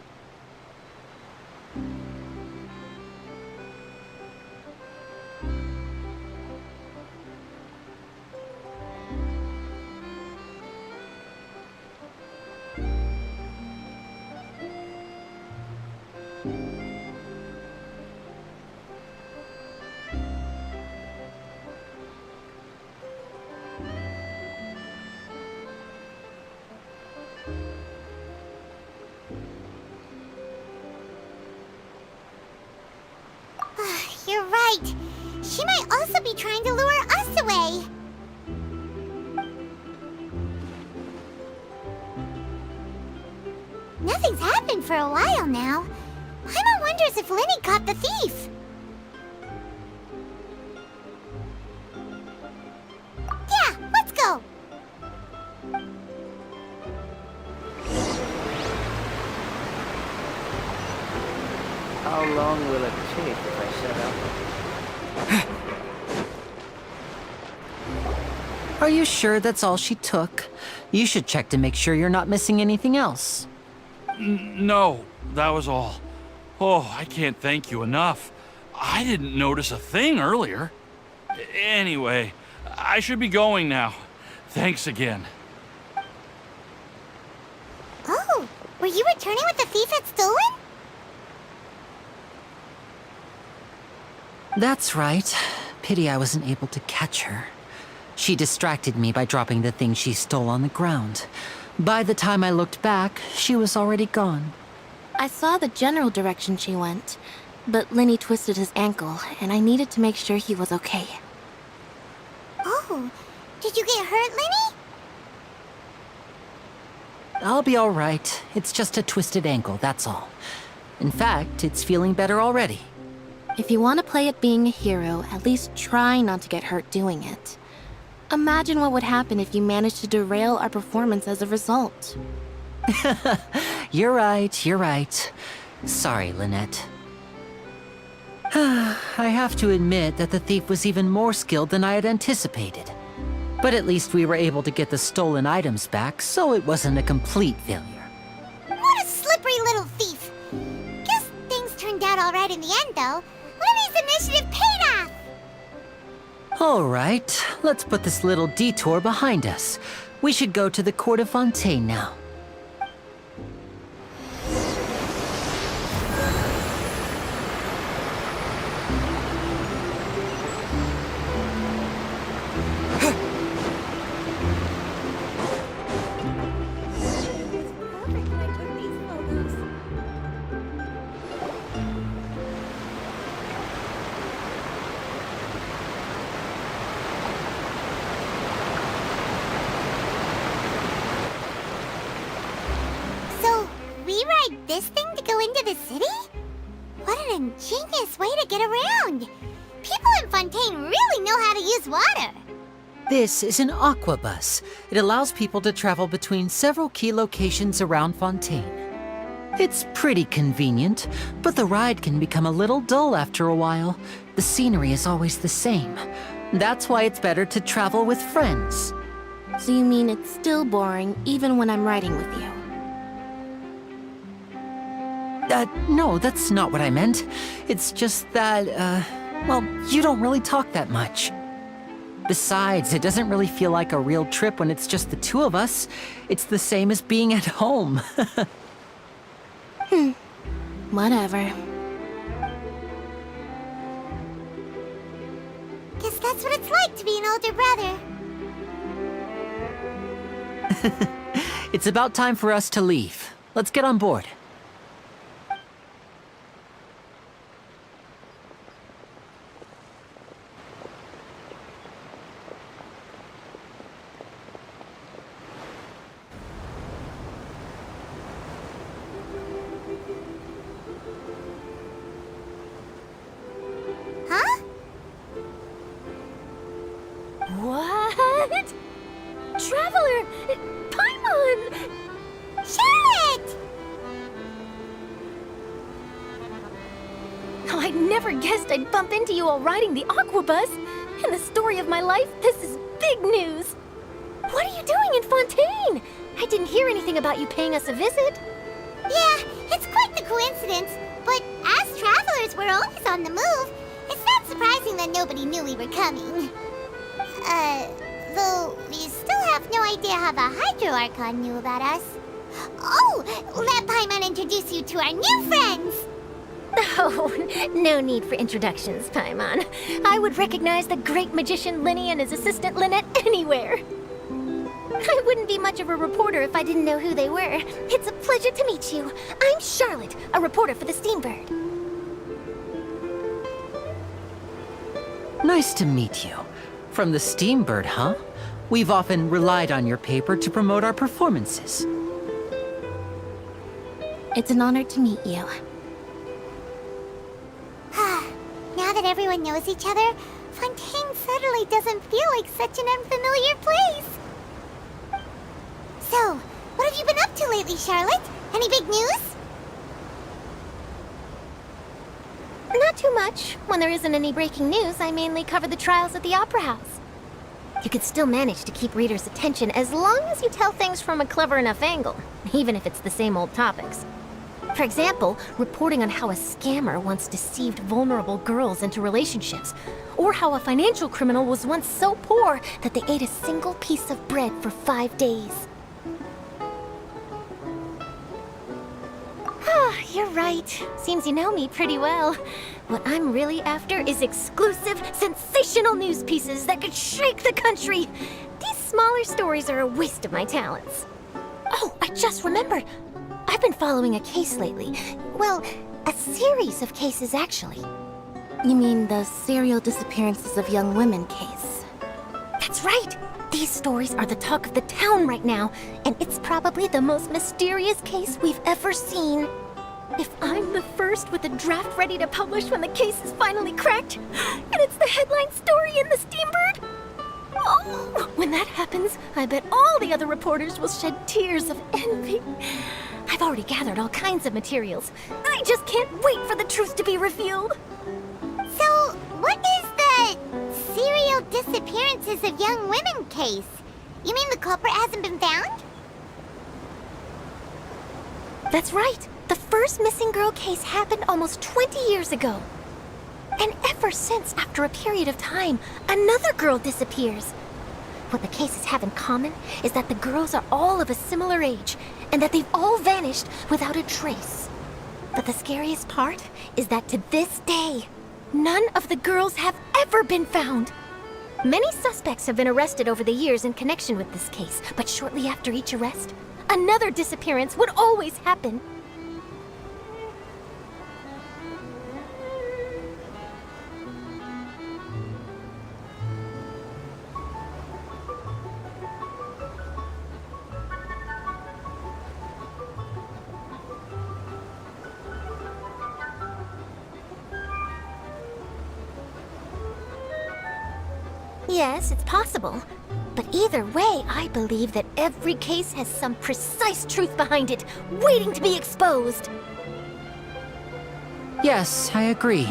Speaker 1: You're right. She might also be trying to lure us away. Nothing's happened for a while now. Paimon wonders if Lyney caught the thief. Yeah, let's go.
Speaker 12: How long will it take if I set up?
Speaker 8: Are you sure that's all she took? You should check to make sure you're not missing anything else.
Speaker 10: No, that was all. Oh, I can't thank you enough. I didn't notice a thing earlier. Anyway, I should be going now. Thanks again.
Speaker 1: Oh, were you returning what the thief had stolen?
Speaker 8: That's right. Pity I wasn't able to catch her. She distracted me by dropping the thing she stole on the ground. By the time I looked back, she was already gone.
Speaker 7: I saw the general direction she went, but Lyney twisted his ankle, and I needed to make sure he was okay.
Speaker 1: Oh, did you get hurt, Lyney?
Speaker 8: I'll be all right. It's just a twisted ankle, that's all. In fact, it's feeling better already.
Speaker 7: If you want to play at being a hero, at least try not to get hurt doing it. Imagine what would happen if you managed to derail our performance as a result.
Speaker 8: You're right. Sorry, Lynette. I have to admit that the thief was even more skilled than I had anticipated. But at least we were able to get the stolen items back, so it wasn't a complete failure.
Speaker 1: What a slippery little thief. Guess things turned out all right in the end, though. Lyney's initiative paid off!
Speaker 8: All right, let's put this little detour behind us. We should go to the court of Fontaine now.
Speaker 1: This thing to go into the city? What an ingenious way to get around! People in Fontaine really know how to use water!
Speaker 8: This is an aqua bus. It allows people to travel between several key locations around Fontaine. It's pretty convenient, but the ride can become a little dull after a while. The scenery is always the same. That's why it's better to travel with friends.
Speaker 7: So you mean it's still boring even when I'm riding with you?
Speaker 8: No, that's not what I meant. It's just that, well, you don't really talk that much. Besides, it doesn't really feel like a real trip when it's just the two of us. It's the same as being at home.
Speaker 7: Whatever.
Speaker 1: Guess that's what it's like to be an older brother.
Speaker 8: It's about time for us to leave. Let's get on board.
Speaker 9: What? Traveler! Paimon!
Speaker 1: Charlotte!
Speaker 9: Oh, I never guessed I'd bump into you while riding the aqua bus. In the story of my life, this is
Speaker 13: big news! What are you doing in Fontaine? I didn't hear anything about you paying us a visit.
Speaker 1: Yeah, it's quite the coincidence, but as travelers, we're always on the move. It's not surprising that nobody knew we were coming. Though we still have no idea how the Hydro Archon knew about us. Oh, let Paimon introduce you to our new friends!
Speaker 13: Oh, no need for introductions, Paimon. I would recognize the great magician Lyney and his assistant Lynette anywhere. I wouldn't be much of a reporter if I didn't know who they were. It's a pleasure to meet you. I'm Charlotte, a reporter for the Steambird.
Speaker 8: Nice to meet you. From the Steambird, huh? We've often relied on your paper to promote our performances.
Speaker 7: It's an honor to meet you.
Speaker 1: Now that everyone knows each other, Fontaine suddenly doesn't feel like such an unfamiliar place. So, what have you been up to lately, Charlotte? Any big news?
Speaker 13: Not too much. When there isn't any breaking news, I mainly cover the trials at the Opera House. You can still manage to keep readers' attention as long as you tell things from a clever enough angle, even if it's the same old topics. For example, reporting on how a scammer once deceived vulnerable girls into relationships, or how a financial criminal was once so poor that they ate a single piece of bread for 5 days. You're right. Seems you know me pretty well. What I'm really after is exclusive, sensational news pieces that could shake the country. These smaller stories are a waste of my talents. Oh, I just remembered. I've been following a case lately. Well, a series of cases, actually.
Speaker 7: You mean the serial disappearances of young women case?
Speaker 13: That's right! These stories are the talk of the town right now, and it's probably the most mysterious case we've ever seen. If I'm the first with a draft ready to publish when the case is finally cracked, and it's the headline story in the Steambird, oh, when that happens, I bet all the other reporters will shed tears of envy. I've already gathered all kinds of materials. I just can't wait for the truth to be revealed.
Speaker 1: So, what is the serial disappearances of young women case? You mean the culprit hasn't been found?
Speaker 13: That's right. The first missing girl case happened almost 20 years ago. And ever since, after a period of time, another girl disappears. What the cases have in common is that the girls are all of a similar age, and that they've all vanished without a trace. But the scariest part is that to this day, none of the girls have ever been found. Many suspects have been arrested over the years in connection with this case, but shortly after each arrest, another disappearance would always happen. Yes, it's possible. But either way, I believe that every case has some precise truth behind it, waiting to be exposed.
Speaker 8: Yes, I agree.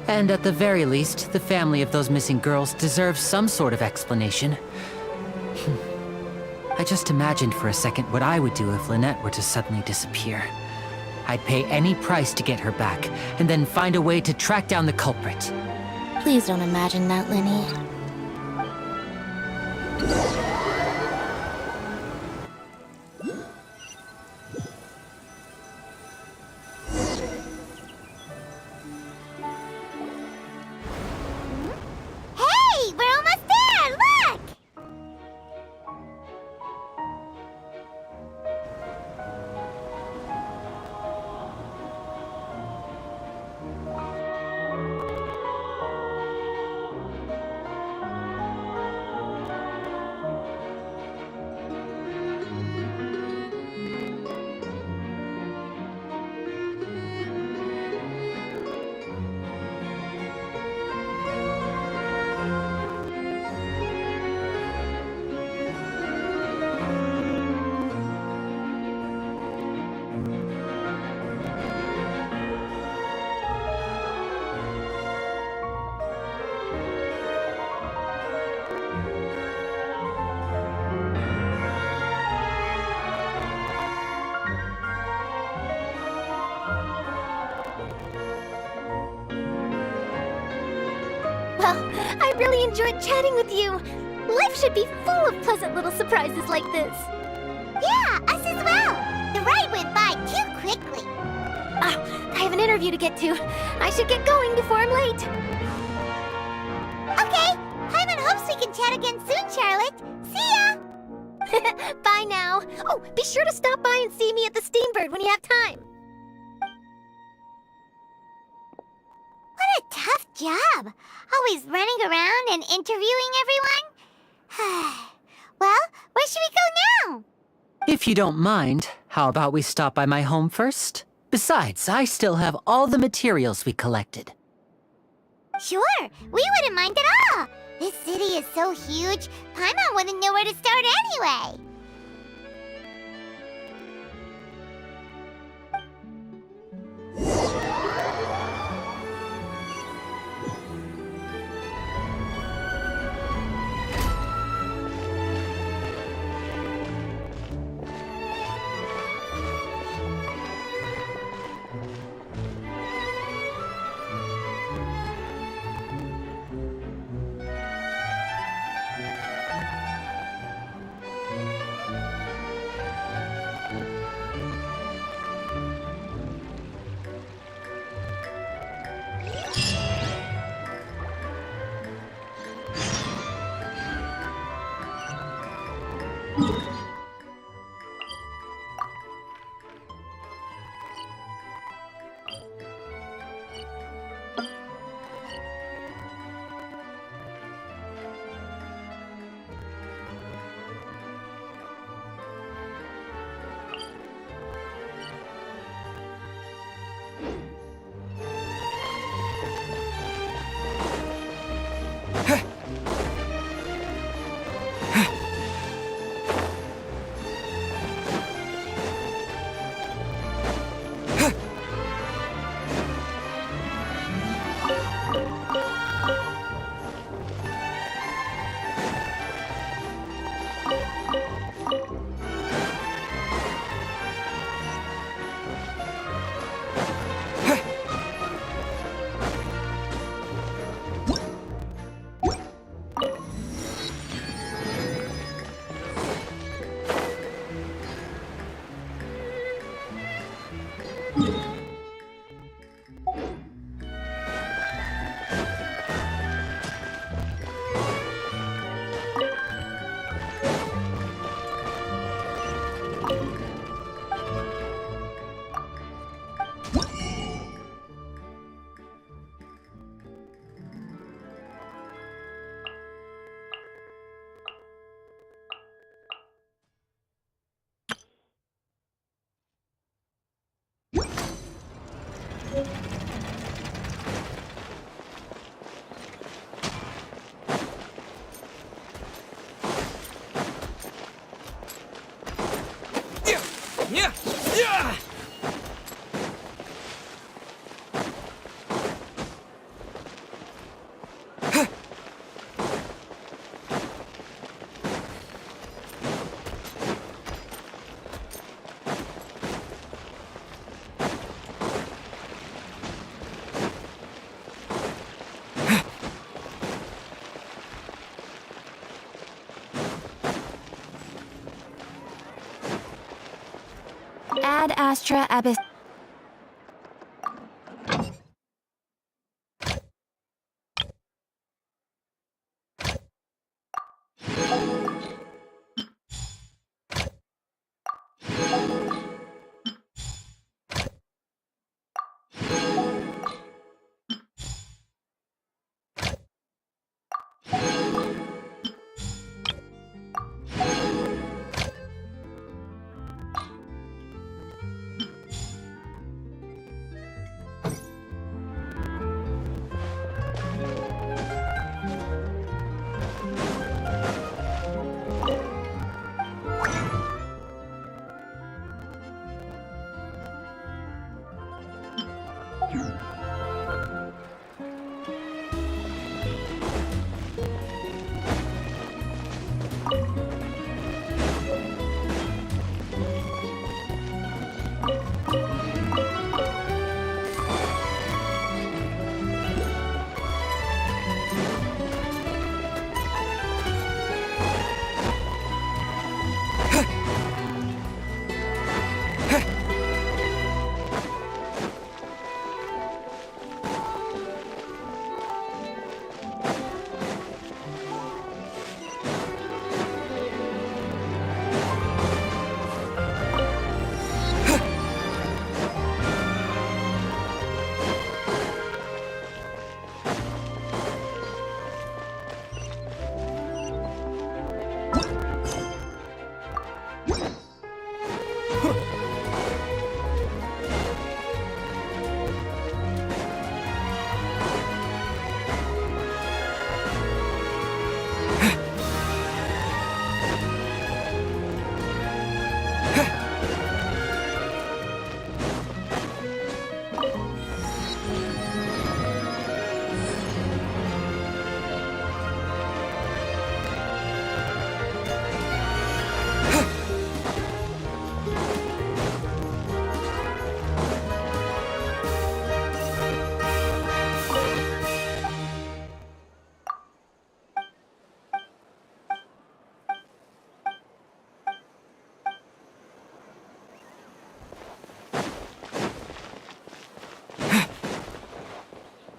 Speaker 8: And at the very least, the family of those missing girls deserves some sort of explanation. I just imagined for a second what I would do if Lynette were to suddenly disappear. I'd pay any price to get her back, and then find a way to track down the culprit.
Speaker 7: Please don't imagine that, Lyney.
Speaker 1: Hey, we're almost there! Look!
Speaker 13: Well, I really enjoyed chatting with you. Life should be full of pleasant little surprises like this.
Speaker 1: Yeah, us as well. The ride went by too quickly.
Speaker 13: I have an interview to get to. I should get going before I'm late.
Speaker 1: Okay, Paimon hopes we can chat again soon, Charlotte. See ya!
Speaker 13: Bye now. Oh, be sure to stop by and see me at the Steambird when you have time.
Speaker 1: What a tough job. Always running around and interviewing everyone. Well, where should we go now?
Speaker 8: If you don't mind, how about we stop by my home first? Besides, I still have all the materials we collected.
Speaker 1: Sure, we wouldn't mind at all. This city is so huge, Paimon wouldn't know where to start anyway.
Speaker 6: Ad Astra Abyss.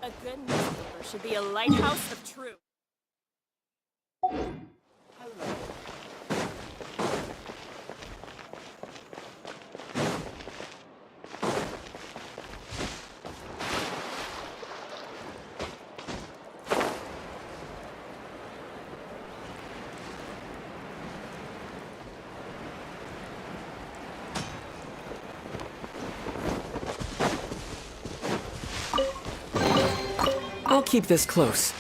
Speaker 14: A good newspaper should be a lighthouse of truth.
Speaker 3: I'll keep this close.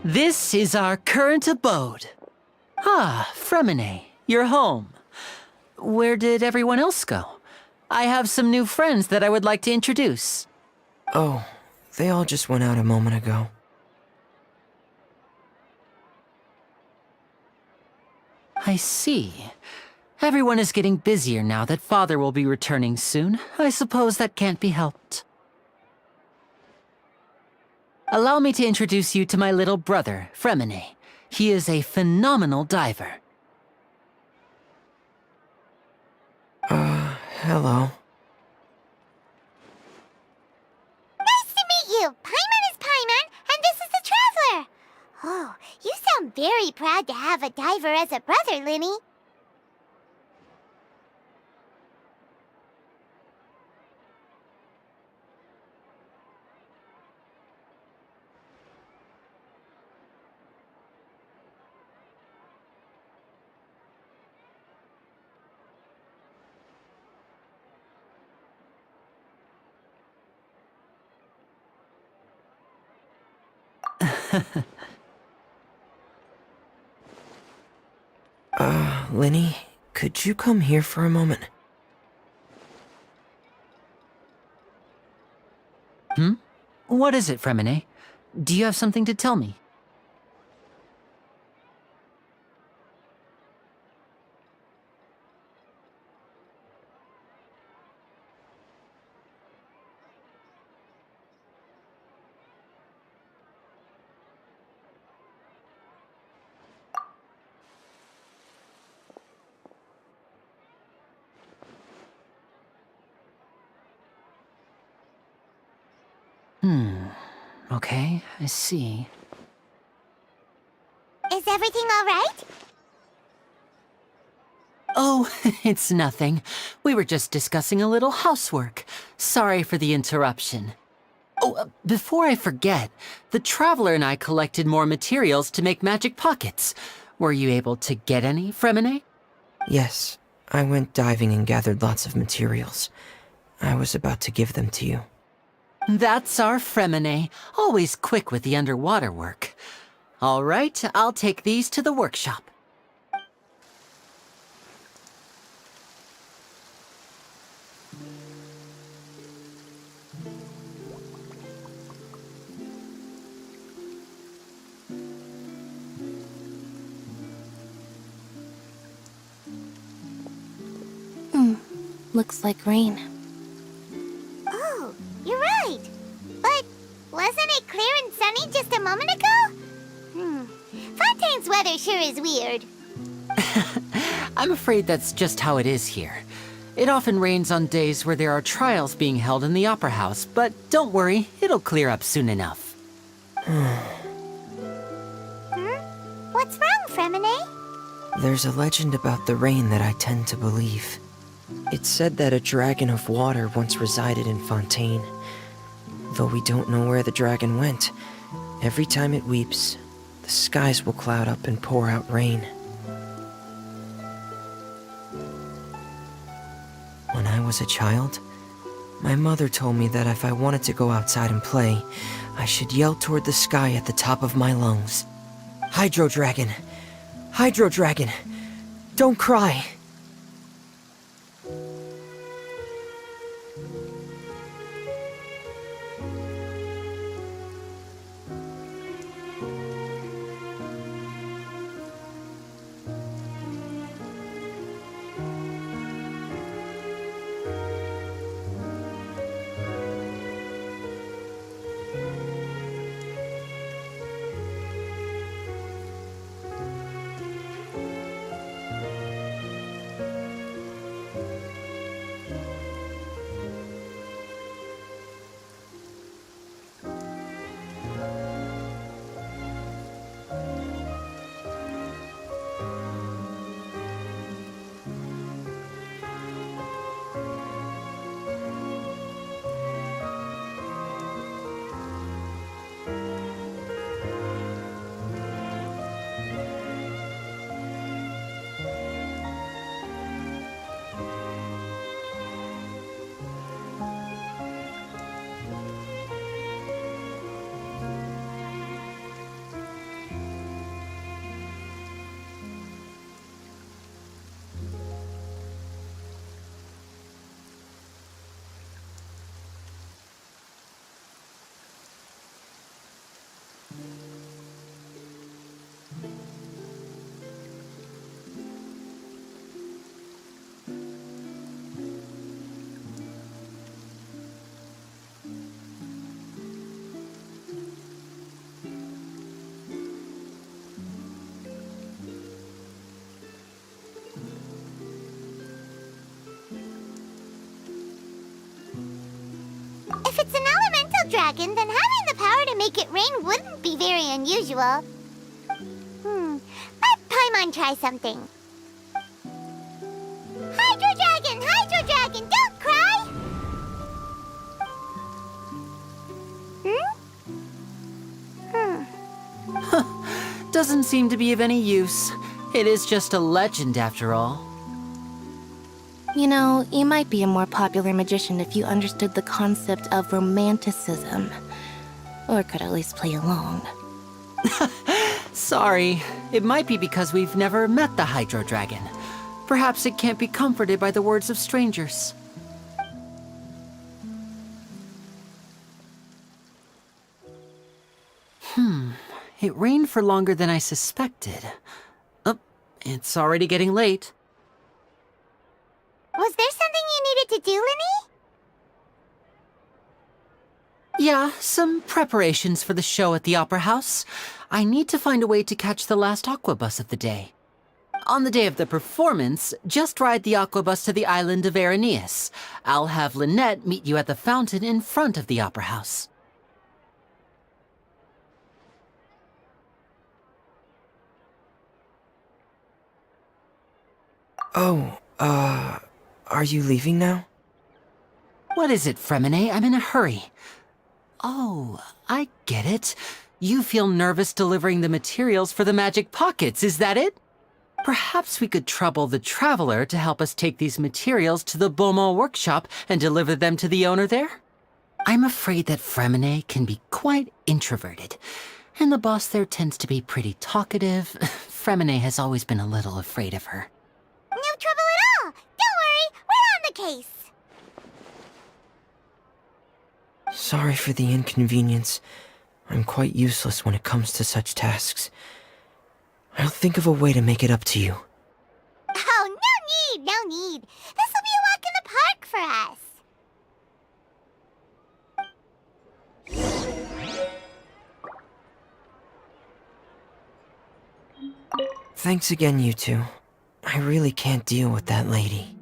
Speaker 8: This is our current abode. Ah, Fremine, you're home. Where did everyone else go? I have some new friends that I would like to introduce.
Speaker 12: Oh, they all just went out a moment ago.
Speaker 8: I see. Everyone is getting busier now that Father will be returning soon. I suppose that can't be helped. Allow me to introduce you to my little brother, Fremine. He is a phenomenal diver.
Speaker 12: Hello.
Speaker 1: Nice to meet you! Paimon is Paimon, and this is the Traveler! Oh, you sound very proud to have a diver as a brother, Lyney.
Speaker 12: Lyney, could you come here for a moment?
Speaker 8: What is it, Fremine? Do you have something to tell me? Okay, I see.
Speaker 1: Is everything all right?
Speaker 8: Oh, it's nothing. We were just discussing a little housework. Sorry for the interruption. Oh, before I forget, the Traveler and I collected more materials to make magic pockets. Were you able to get any, Fremine?
Speaker 12: Yes, I went diving and gathered lots of materials. I was about to give them to you.
Speaker 8: That's our Fremine, always quick with the underwater work. All right, I'll take these to the workshop.
Speaker 7: Looks like rain.
Speaker 1: Oh, you're right. But wasn't it clear and sunny just a moment ago? Fontaine's weather sure is weird.
Speaker 8: I'm afraid that's just how it is here. It often rains on days where there are trials being held in the Opera House, but don't worry, it'll clear up soon enough.
Speaker 1: What's wrong, Fremine?
Speaker 12: There's a legend about the rain that I tend to believe. It's said that a dragon of water once resided in Fontaine. Though we don't know where the dragon went, every time it weeps, the skies will cloud up and pour out rain. When I was a child, my mother told me that if I wanted to go outside and play, I should yell toward the sky at the top of my lungs. Hydro Dragon! Hydro Dragon! Don't cry!
Speaker 1: real dragon, then having the power to make it rain wouldn't be very unusual. Let Paimon try something. Hydro Dragon, don't cry!
Speaker 8: Doesn't seem to be of any use. It is just a legend after all.
Speaker 7: You know, you might be a more popular magician if you understood the concept of romanticism. Or could at least play along.
Speaker 8: Sorry. It might be because we've never met the Hydro Dragon. Perhaps it can't be comforted by the words of strangers. It rained for longer than I suspected. Oh, it's already getting late.
Speaker 1: Was there something you needed to do, Lyney?
Speaker 8: Yeah, some preparations for the show at the Opera House. I need to find a way to catch the last aqua bus of the day. On the day of the performance, just ride the aqua bus to the island of Aeneas. I'll have Lynette meet you at the fountain in front of the Opera House.
Speaker 12: Oh, are you leaving now?
Speaker 8: What is it, Fremine? I'm in a hurry. Oh, I get it. You feel nervous delivering the materials for the magic pockets, is that it? Perhaps we could trouble the Traveler to help us take these materials to the Beaumont workshop and deliver them to the owner there? I'm afraid that Fremine can be quite introverted, and the boss there tends to be pretty talkative. Fremine has always been a little afraid of her.
Speaker 1: No trouble at all! Don't worry, we're on the case!
Speaker 12: Sorry for the inconvenience. I'm quite useless when it comes to such tasks. I'll think of a way to make it up to you.
Speaker 1: Oh, no need! This'll be a walk in the park for us!
Speaker 12: Thanks again, you two. I really can't deal with that lady.